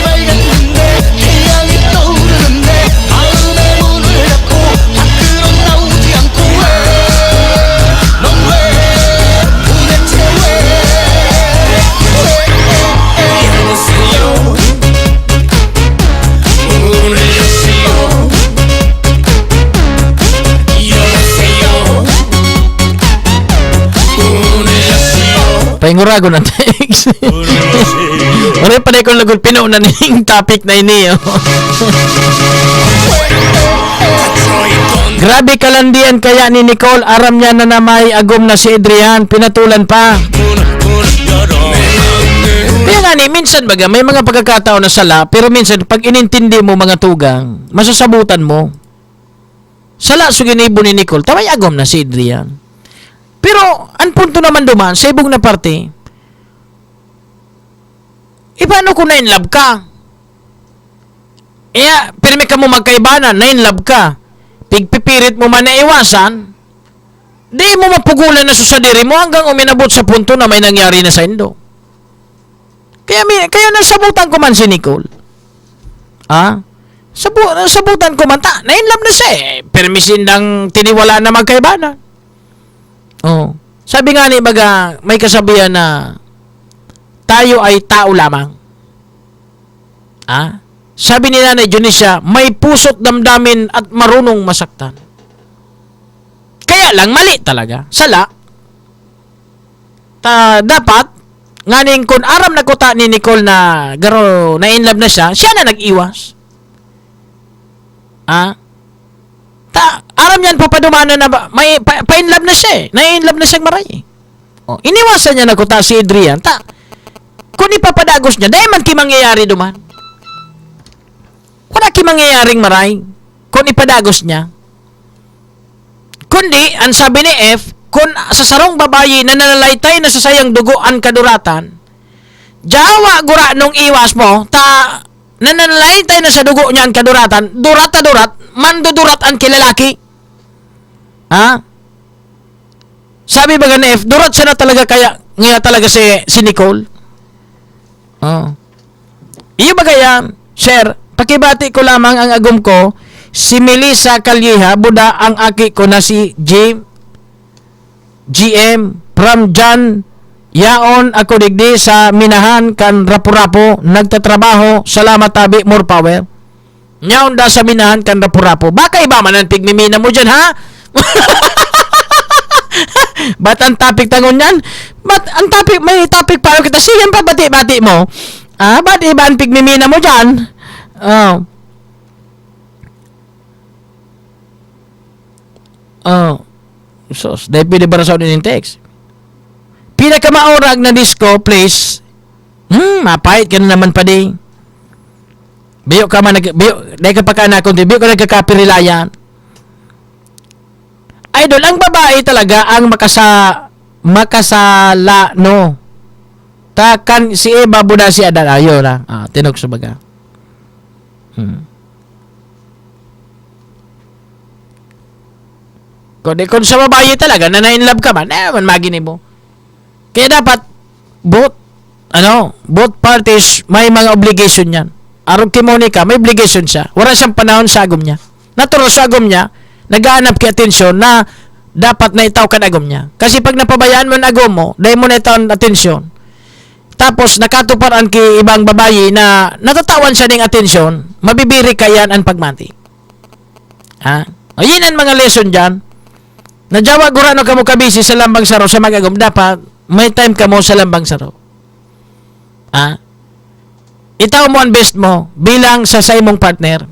paingurago ng text. Ano pa na kung lagol pino na ning topic na ini. Grabe kalandian kaya ni Nicole. Aram niya na may agom na si Adrian. Pinatulan pa. Kaya nga ni, minsan baga, may mga pagkakataon na sala, pero minsan, pag inintindi mo mga tugang, masasabutan mo. Sala so ginibo ni Nicole, tamay agom na si Adrian. Pero, ang punto naman duman, sa ibong na parte, paano kung na-inlove ka? Pirmi ka mo magkaibanan, na-inlove ka. Pigpipirit mo man na iwasan, di mo mapugulan na sa diri mo hanggang uminabot sa punto na may nangyari na sa indo. Kaya nasabutan ko man si Nicole. Sabutan ko man ta, na-inlove na siya eh. Permisin lang tiniwalaan na magkaibanan. Oh. Sabi nga ni baga, may kasabihan na tayo ay tao lamang. Sabi ni Nanay Junisha, may puso't damdamin at marunong masaktan. Kaya lang, mali talaga. Sala. Dapat, nganing kung aram na kuta ni Nicole na garo na in love na siya na nag-iwas. Aram yan papadumana na ba, may pa-in love na siya eh. Na-in love na siyang maray. Iniwasan niya na kuta si Adrian. Kung ipapadagos niya, dahil man mangyayari duman. Wala mangyayaring maray. Kung ipadagos niya. Kundi, ang sabi ni F, kung sa sarong babayi na nanalaytay na sa sayang dugo ang kaduratan, jawa gura nung iwas mo, nananalaytay na sa dugo niya ang kaduratan, durat, mandudurat ang kilalaki. Sabi ba ni F, durat siya na talaga kaya, nga talaga si Nicole? Iyo ba kaya, sir, pakibati ko lamang ang agom ko, si Melissa Calleja, buda ang aki ko na si GM from John yaon ako digdi sa minahan kan rapo-rapo nagtatrabaho, salamat tabi, more power. Yaon da sa minahan kan rapo-rapo. Baka iba man ang pigmimina mo dyan, ha? Ba't ang topic tangon yan? Ba't ang topic, may topic pa kita siyan pa bati-bati mo. Ba't iba ang pigmimina mo dyan? Sos, dahil pwede ba rasaw din yung text? Pinakamaorag na disco, please. Mapait ka na naman pa di. Biyo ka man, dahil ka pa ka na, kundi biyo ka nagkakapirilayan. Idol, ang babae talaga ang makasala, no? Takan si Eva buda si Adan. Ayun na. Tinog sa baga. Kung sa babae talaga na na-inlove ka man, man magini mo. Kaya dapat both parties may mga obligation yan. Arog kay Monica, may obligation siya. Wala siyang panahon sa agom niya. Natural sa agom niya, nagaanap kay atensyon na dapat na itaw kan agom niya. Kasi pag napabayaan mo ang agom mo, dahil mo na itaw ang atensyon. Tapos nakatuparan kay ibang babae na natatawan siya ng atensyon, mabibiri kayan ang pagmati. Yun ang mga lesson dyan. Nadyawa gurano ka mo kabisi sa lambang saro sa magagom, dapat may time ka mo sa lambang saro. Itaw mo ang best mo bilang sa imong partner.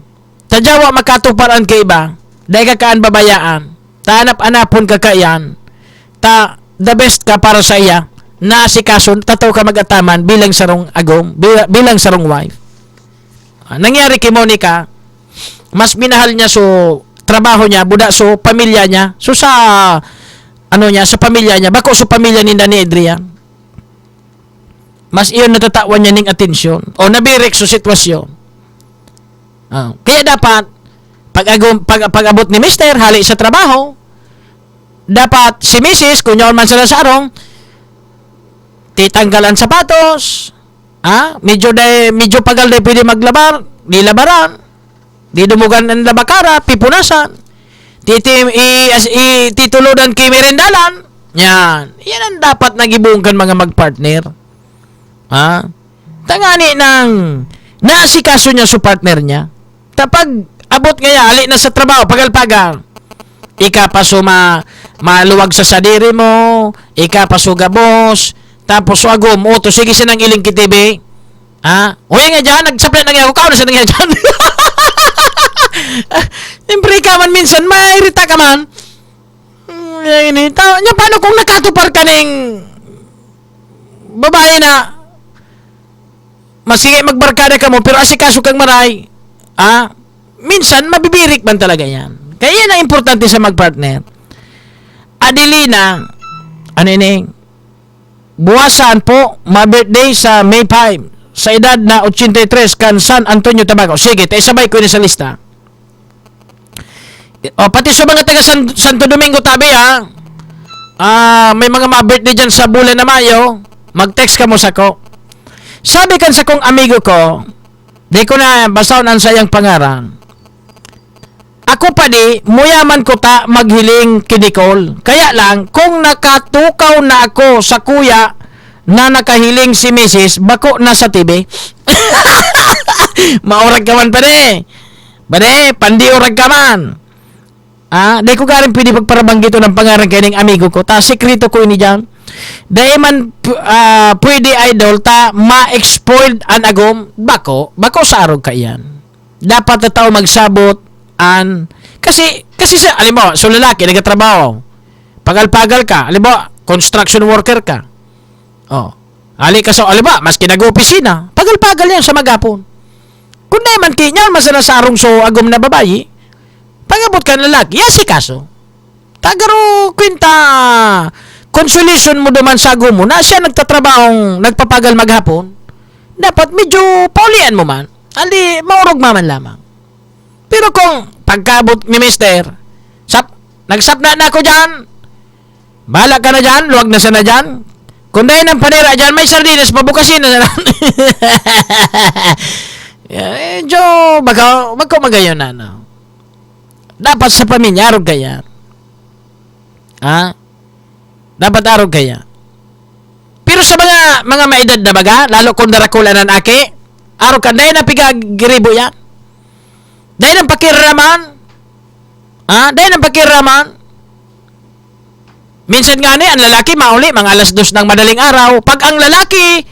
Tadyawa makatuparan kay iba, dahil kakaan babayaan, taanap-anapon ka kayan, the best ka para sa iya, na si kason, tataw ka mag-ataman bilang sarong agom, bilang sarong wife. Nangyari kay Monica, mas minahal niya trabaho niya, buda pamilya niya. Sa sa pamilya niya, bako sa pamilya ni Adrian. Mas iyon natatawan niya ning atensyon o nabirik sa sitwasyon. Kaya dapat pag-abot ni Mr. hali sa trabaho, dapat si Mrs. kung yaon man sa sarong titanggalan sapatos, medyo pagal na pwede maglabar, nilabaran, di dumugan ang labakara, pipunasan, titulodan kay merendalan. Yan ang dapat nagibungkan mga magpartner. Tangani ng naasikaso niya sa partner niya. Tapag abot ngaya, hali na sa trabaho, pagal-pagal, ikapaso maluwag sa sadiri mo, ikapaso gabos, Tapos wagom, to sige siya ng iling kitibi. Uy nga dyan, nagsaplay na nga ako, kao na siya nga dyan. Siyempre ka man minsan, mairita ka man. Paano kung nakatupar ka ng babae na masige magbarkada ka mo, pero asikaso kang maray, minsan, mabibirik man talaga yan. Kaya yan ang importante sa magpartner. Adelina, buwasan po, ma-birthday sa May 5, sa edad na 83, kan San Antonio, Tabaco. Sige, sabay ko yun sa lista. Pati sa mga taga Santo Domingo tabi, may mga ma-birthday dyan sa bulan na Mayo, mag-text ka mo sa ko. Sabi kan sa kong amigo ko, di ko na basaw ang sayang pangaran. Ako pa di, muyaman ko ta maghiling kinikol. Kaya lang, kung nakatukaw na ako sa kuya na nakahiling si Mrs., bako na sa TV. Maurag ka man pa di. Bade, pandiurag ka man. Di ko galing pwede pagparabanggito ng pangaran kaning amigo ko. Ta, sekreto ko ini dyan. Dahil man pwede idol ta ma-exploit an agom, bako sa arog ka yan. Dapat na tao magsabot kasi sa alimbawa, so lalaki nagatrabaho, pagal-pagal ka, alimbawa construction worker ka, ali ka sa alimbawa mas kinag-opisina, pagal-pagal yan sa magapon. Kung na man kinyan masanasarong so agom na babayi, pagabot ka na lalaki, yan si kaso tagaro kwenta consolation mo duman sa agom mo na siya nagtatrabahong nagpapagal maghapon, dapat medyo paulian mo man, ali maurog man lamang. Pero kung pagkabot ni mister, nagsap na ako dyan, bahala ka na dyan, luwag na sana dyan. Kung dahil ng panira dyan, may sardinas, pabukasin na lang. baka magayon na. No? Dapat sa pamilya, arog kaya. Dapat arog kaya. Pero sa mga maedad na baga, lalo kung darakula ng aki, arog ka, dahil na pigagiribo yan. Dahil ang pakiraman, minsan nga ang lalaki mauli, mga alas 2 ng madaling araw. Pag ang lalaki,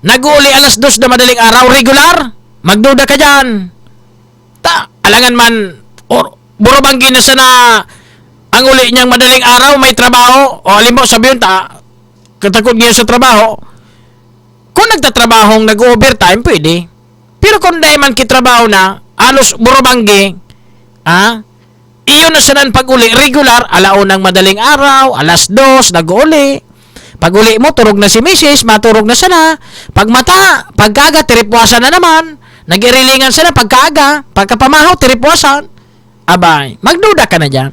nag-uli alas 2 na madaling araw, regular, magduda ka dyan. Alangan man, burabang ginasa na ang uli niyang madaling araw, may trabaho, o alim mo, sabi yun, katakot niya sa trabaho. Kung nagtatrabahong nag-overtime, pwede. Pero kung dahil man kitrabaho na, alos burabanggi, iyon na siya ng pag-uli regular, alaunang madaling araw, alas 2, nag-uli. Pag-uli mo, turog na si Mrs., maturog na sana. Pagkaga, tiripwasan na naman. Nag-irilingan sana pagkaga, pagkapamahaw, tiripwasan. Abay, magduda ka na dyan.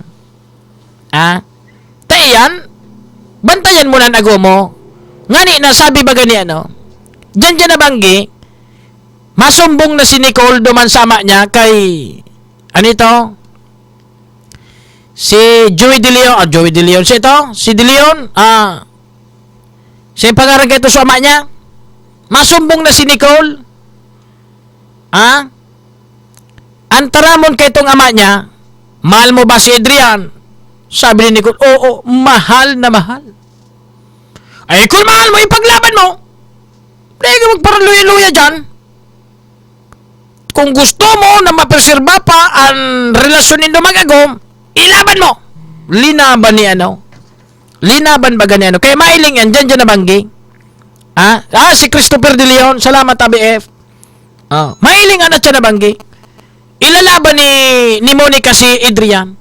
Tayan, bantayan mo na nago mo. Ngani na, sabi ba gani dyan na banggi, masumbong na si Nicole duman sama niya kay si Joey De Leon si De Leon siya pangarang kayo sa ama niya, masumbong na si Nicole, antaramon kayo itong ama niya, mahal mo ba si Adrian? Sabi ni Nicole, oo, mahal na mahal. Ay kung mahal mo, ipaglaban mo, hindi ka magparaluya-luya dyan. Kung gusto mo na mapreserba pa ang relasyon nindo mag-agom, ilaban mo. Linaban ni Linaban ba gani Kaya mailing yan, dyan na banggi. Si Christopher De Leon, salamat ABF. Mailing siya na banggi. Ilalaban ni Monica si Adrian.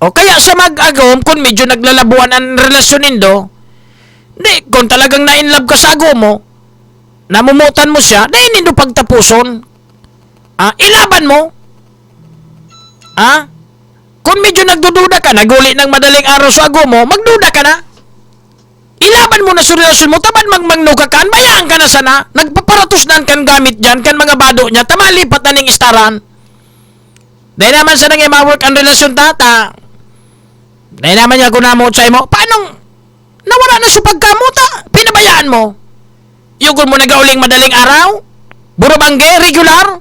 Kaya sa mag-agom, kung medyo naglalabuan ang relasyon nindo, kung talagang na-inlove ka sa agom mo, namumutan mo siya, nindo pagtapuson. Ilaban mo. Kung medyo nagdududa ka, naguli ng madaling araw sa agom mo, magduda ka na. Ilaban mo na sa relasyon mo, taban magmangnuka ka, bayaan ka na sana. Nagpaparatos na kan gamit dyan, kan mga bado niya, tamalipat na ning istaran. Dahil naman sa nang ma-work ang relasyon tata. Dahil naman niya kunamot sa mo, paano nawala na sa pagkamuta? Pinabayaan mo. Yugol mo nagauling madaling araw? Burabangge, regular?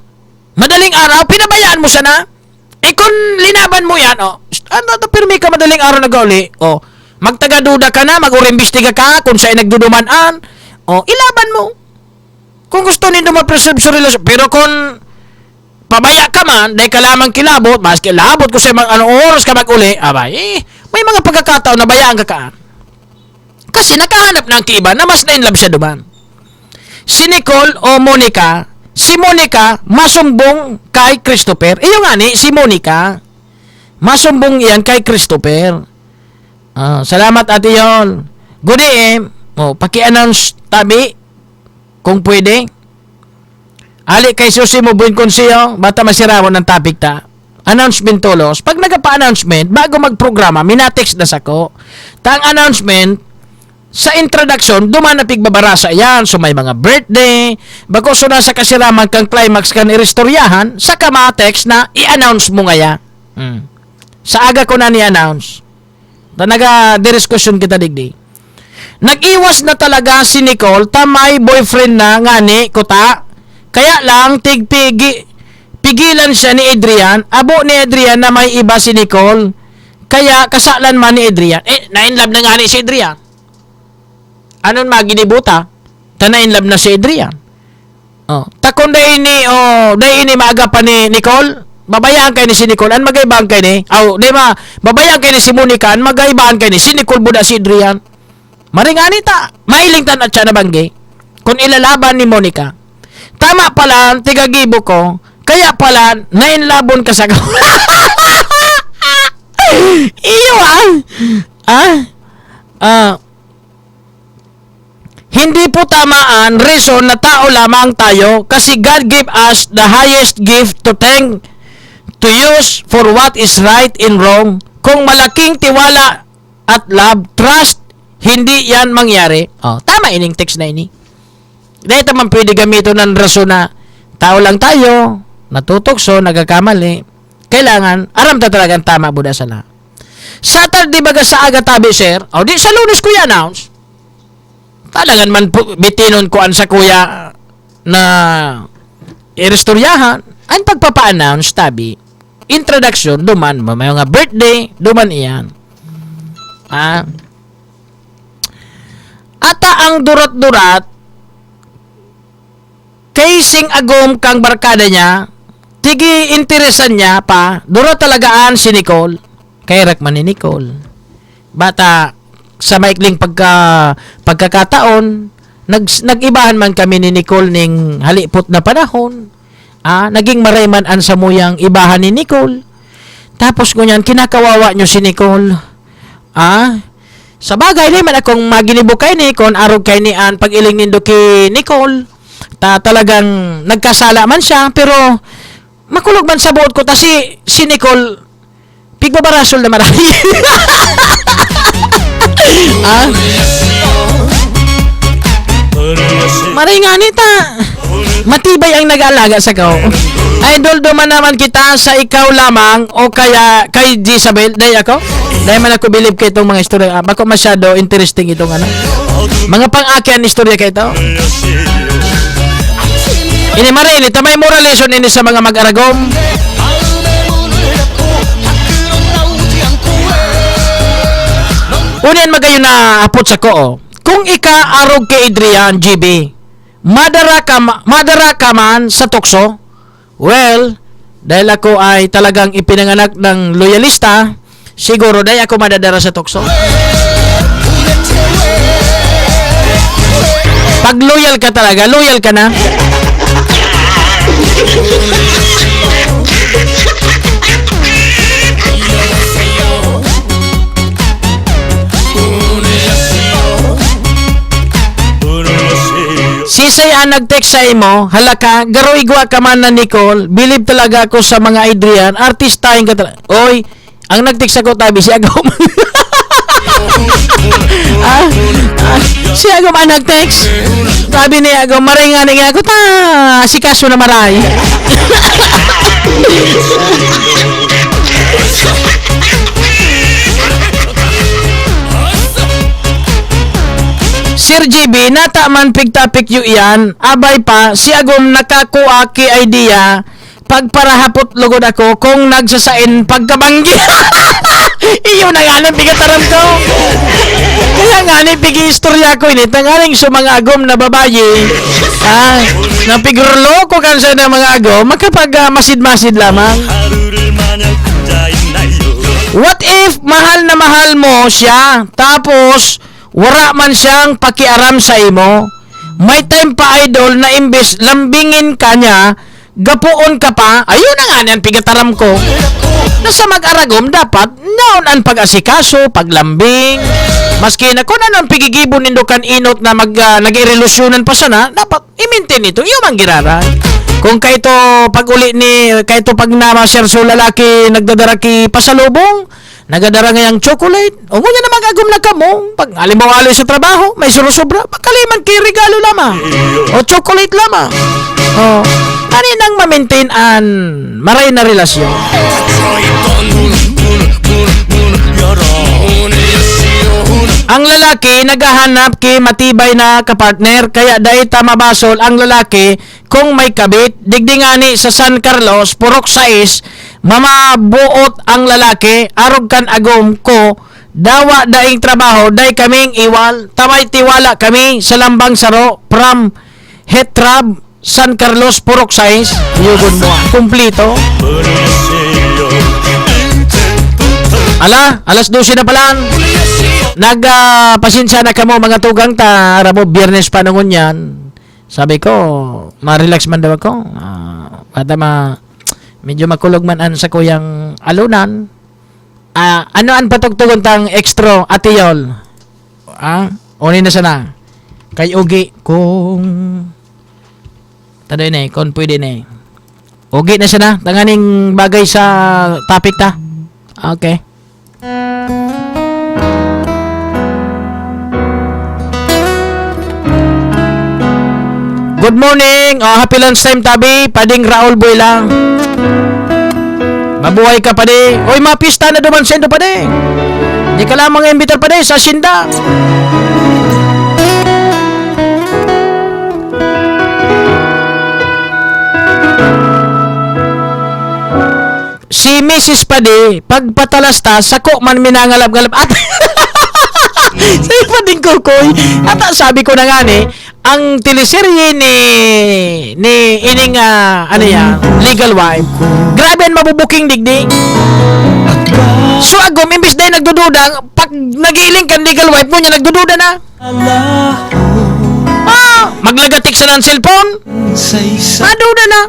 Madaling araw, pinabayaan mo sana. Kung linaban mo yan, pirmi ka madaling araw nag-uli, Magtagaduda ka na, mag-urimbestiga ka kung sa'y nagdudumanan. O, ilaban mo. Kung gusto ninyo ma-preserve sa relasyon. Pero kung pabaya ka man, dahil ka lamang kilabot, mas kilabot ko sa mga oras ka mag-uli, abay, may mga pagkakataon na bayaan ka kaan. Kasi nakahanap ng kiba na mas na-inlove siya duman. Si Nicole o Monica, si Monica, masumbong kay Christopher. Iyo nga ni, si Monica, masumbong yan kay Christopher. Salamat Ate Yol. Good day, paki-announce tabi kung pwede. Ali kay susi mo buin konsiyo, bata masirawan ng topic ta. Announcement tulos. Pag nagpa-announcement, bago magprograma, minatext na sako. Tang announcement, sa introduction, duman na pigbabarasa yan. So may mga birthday, bago so nasa kasiraman kang climax kan irestoryahan, sa kama-text na i-announce mo ngaya. Sa aga ko na ni-announce. Naga-discussion kita digdi. Nag-iwas na talaga si Nicole, tamay boyfriend na ngani kuta. Kaya lang pigilan siya ni Adrian. Abo ni Adrian na may iba si Nicole. Kaya kasalan man ni Adrian. Na-inlove na ngani si Adrian. Anon maginibuta? Na-inlove na si Adrian. Takon dahil ni maaga pa ni Nicole. Babayaan kay ni si Nicole, an magaibaan kay ni. Babayaan kay ni si Monica, an magaibaan kay ni si Nicole buda si Adrian. Maringani ta, mailing tan at siya nabanggi. Kung ilalaban ni Monica. Tama pala, tigagibo ko, kaya pala, nainlabon ka sa iyo hindi po tamaan, reason na tao lamang tayo, kasi God gave us the highest gift to thank to use for what is right and wrong. Kung malaking tiwala at love, trust, hindi yan mangyari. Tama ining text na ini. Dahil naman pwede gamito ng rason na tao lang tayo, natutokso, nagkakamali. Kailangan, aram ta talagang tama buda sa lahat. Saturday baga sa aga tabi, sir. Di sa Lunes ko i-announce. Talagang man bitinon ko an sa kuya na irestoryahan. Ang pagpapa-announce tabi, introduction, duman, may mga birthday, duman iyan. Ata ang durat-durat, kay sing agom kang barkada niya, tigi interesan niya pa, durat talagaan si Nicole, kay rakman ni Nicole. Bata, sa maikling pagkakataon, nag-ibahan man kami ni Nicole ning halipot na panahon. Naging marayman an sa muyang ibahan ni Nicole. Tapos ngunyan, kinakawawa nyo si Nicole. Sa bagay, di man akong maginibo kay ni, kung arog kay ni an pag-iling nindo kay Nicole. Talagang nagkasala man siya, pero makulog man sa buod ko, si Nicole, pigbabarasol na marami. Maringani ta. Matibay ang nag-aalaga sa kao. Idol duman naman kita sa ikaw lamang o kaya kay Jezabel. Dahil ako? Dahil man ako believe kay itong mga istorya. Bako masyado interesting itong mga pang-akian istorya kay ito. Ini marini, tamay moral lesson ini sa mga mag-aragom. Unan magayon na apot sa ko. Kung ika-arog kay Adrian, GB, madara ka man sa tukso, well, dahil ako ay talagang ipinanganak ng loyalista, siguro dahil ako madadara sa tukso. Pag loyal ka talaga, loyal ka na. Sisay ang nag-text sa imo, halaka, garoigwa ka man na Nicole, believe talaga ako sa mga Adrian, artistahin ka talaga. Oy, ang nag-text ako tabi, si Agom. Si Agom ang nag-text. Sabi ni Agom, maringani nga ako, si Kaso na maray. Sir GB, nata man pigtapik yu iyan, abay pa, si Agom nakakuha ki idea, pagparahapot lugod ako, kung nagsasain pagkabanggi. Iyo na nga ng pigataram ko. Kaya nga ni pigi-istorya ko ini tangaling sumangagom na babayi. Na pigurlo ko kan sa na mga agom makapag masid-masid lamang. What if mahal na mahal mo siya tapos wala man siyang pakiaram sa imo? May time pa idol na imbes lambingin ka niya, gapuon ka pa. Ayun na nga niyan pigataram ko. Nasa mag-aragom dapat naon ang pag-asikaso, paglambing. Maski na kung anong pigigibon nindo kan inot na nag-irelusyonan pa sana, dapat i-maintain ito. Yung ang giraray. Kung kaito pag uli ni kaito pag namasir so lalaki nagdadaraki pasalubong, nagadara ngayang chocolate, o ngunya na magagom na kamo, pag alimaw-aloy sa trabaho, may surusobra, pagkaliman kay regalo lamang, o chocolate lamang. O, kaninang ma-maintain an maray na relasyon. Ang lalaki naghahanap kay matibay na kapartner, kaya dahil tamabasol ang lalaki kung may kabit. Digdingani sa San Carlos, Purok 6, mamabuot ang lalaki, arog kan agom ko, dawa daing trabaho, day kaming iwal, tamay tiwala kami sa lambang saro, from Hetrab, San Carlos, Purok 6, yugon mo, kumplito. Alas 12 na pala. Pasensya na kamo mga tugang ta arabo Biyernes pa nungon yan. Sabi ko, ma-relax man daw ako. Medyo makulog man an sa kuyang alunan. Ano an patugtugon tang extra atiyol? Unin na sana. Kay ugi kung tadoy na kung pwede na. Ugi na sana tanganing bagay sa topic ta. Okay. Good morning, happy lunchtime tabi, pading Raul Boy lang. Mabuhay ka pade. Oy, mga pista na duman sendo pade. Di ka lamang imbitar pade sa sinda. Si Mrs. Pade, pagpatalasta, sako man minangalab-galab. At sa ipading kukoy. At sabi ko na nga ang teleserye ni ining Legal Wife, grabe ang mabubuking digdig. So agom imbis dahil nagdududa, pag nagiling kan Legal Wife mo niya nagdududa na. Maglagatik sa ng cellphone, maduda na.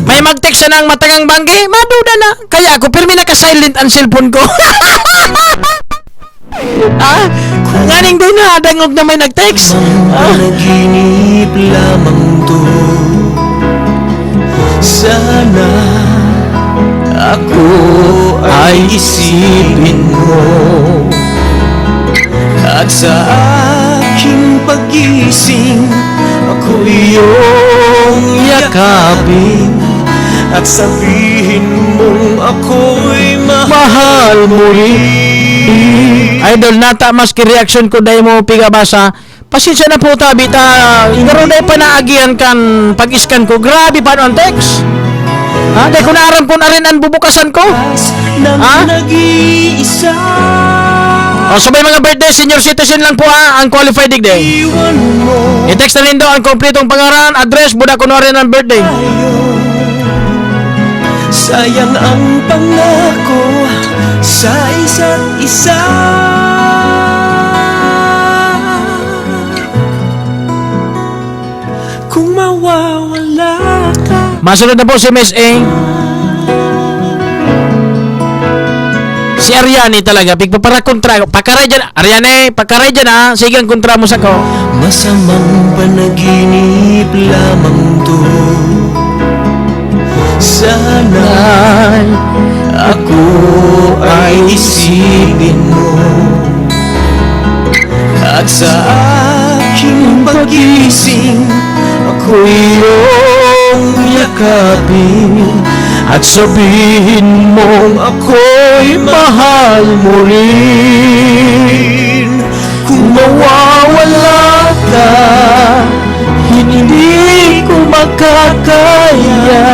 May mag-text sa ng matagang banggi, maduda na. Kaya ako pirmi naka-silent ang cellphone ko. Nganing doon na dangog na may nag-text. Panaginip lamang to. Sana ako ay isipin mo, at sa aking pag-gising ako iyong yakapin, at sabihin mong ako'y mahal mo rin. Idol, nata maski reaction ko dahil mo pigabasa. Pasensya na po tabi ta. Igaro dahil panaagihan kan pag-scan ko. Grabe pa ang text. Dahil ko naaram ko na rin ang bubukasan ko. Sabay mga birthday, senior citizen lang po ang qualified digday. I-text na rin daw ang kompletong pangaran, address, buda ko na rin ang birthday. Sayang ang pangako sa isa't isa. Kung mawawala ka. Masunod na po si Miss A. Si Ariane talaga, pagpapara kontra. Pakaray dyan, Ariane, pakaray dyan ha. Sige ang kontra mo sa ko. Masamang panaginip lamang to. Sana'y ako ay isipin mo, at sa aking pag-gising ako iyong yakapin, at sabihin mong ako'y mahal mo rin. Kung mawawala ka, hindi ko makakaya.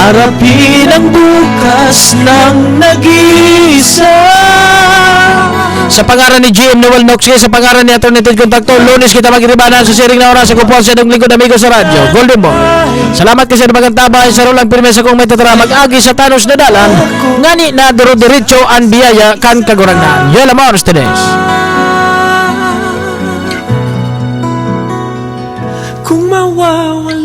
Harapin ang bukas ng nag-iisa. Sa pangaran ni GM Noel Nox, sa pangaran ni Atty. Ted Contacto, Lunes kita magiribanan sa siring na oras sa kupuan sa edong lingkod amigo sa radyo, Golden Boy. Salamat kasi na magantabay sa rolang pirmesa kong may tatara mag-agi sa tanos na dalan, ngani na duro-diretso ang biyaya kan kagurangnan. Yela mo, Stedes. Kung mawawala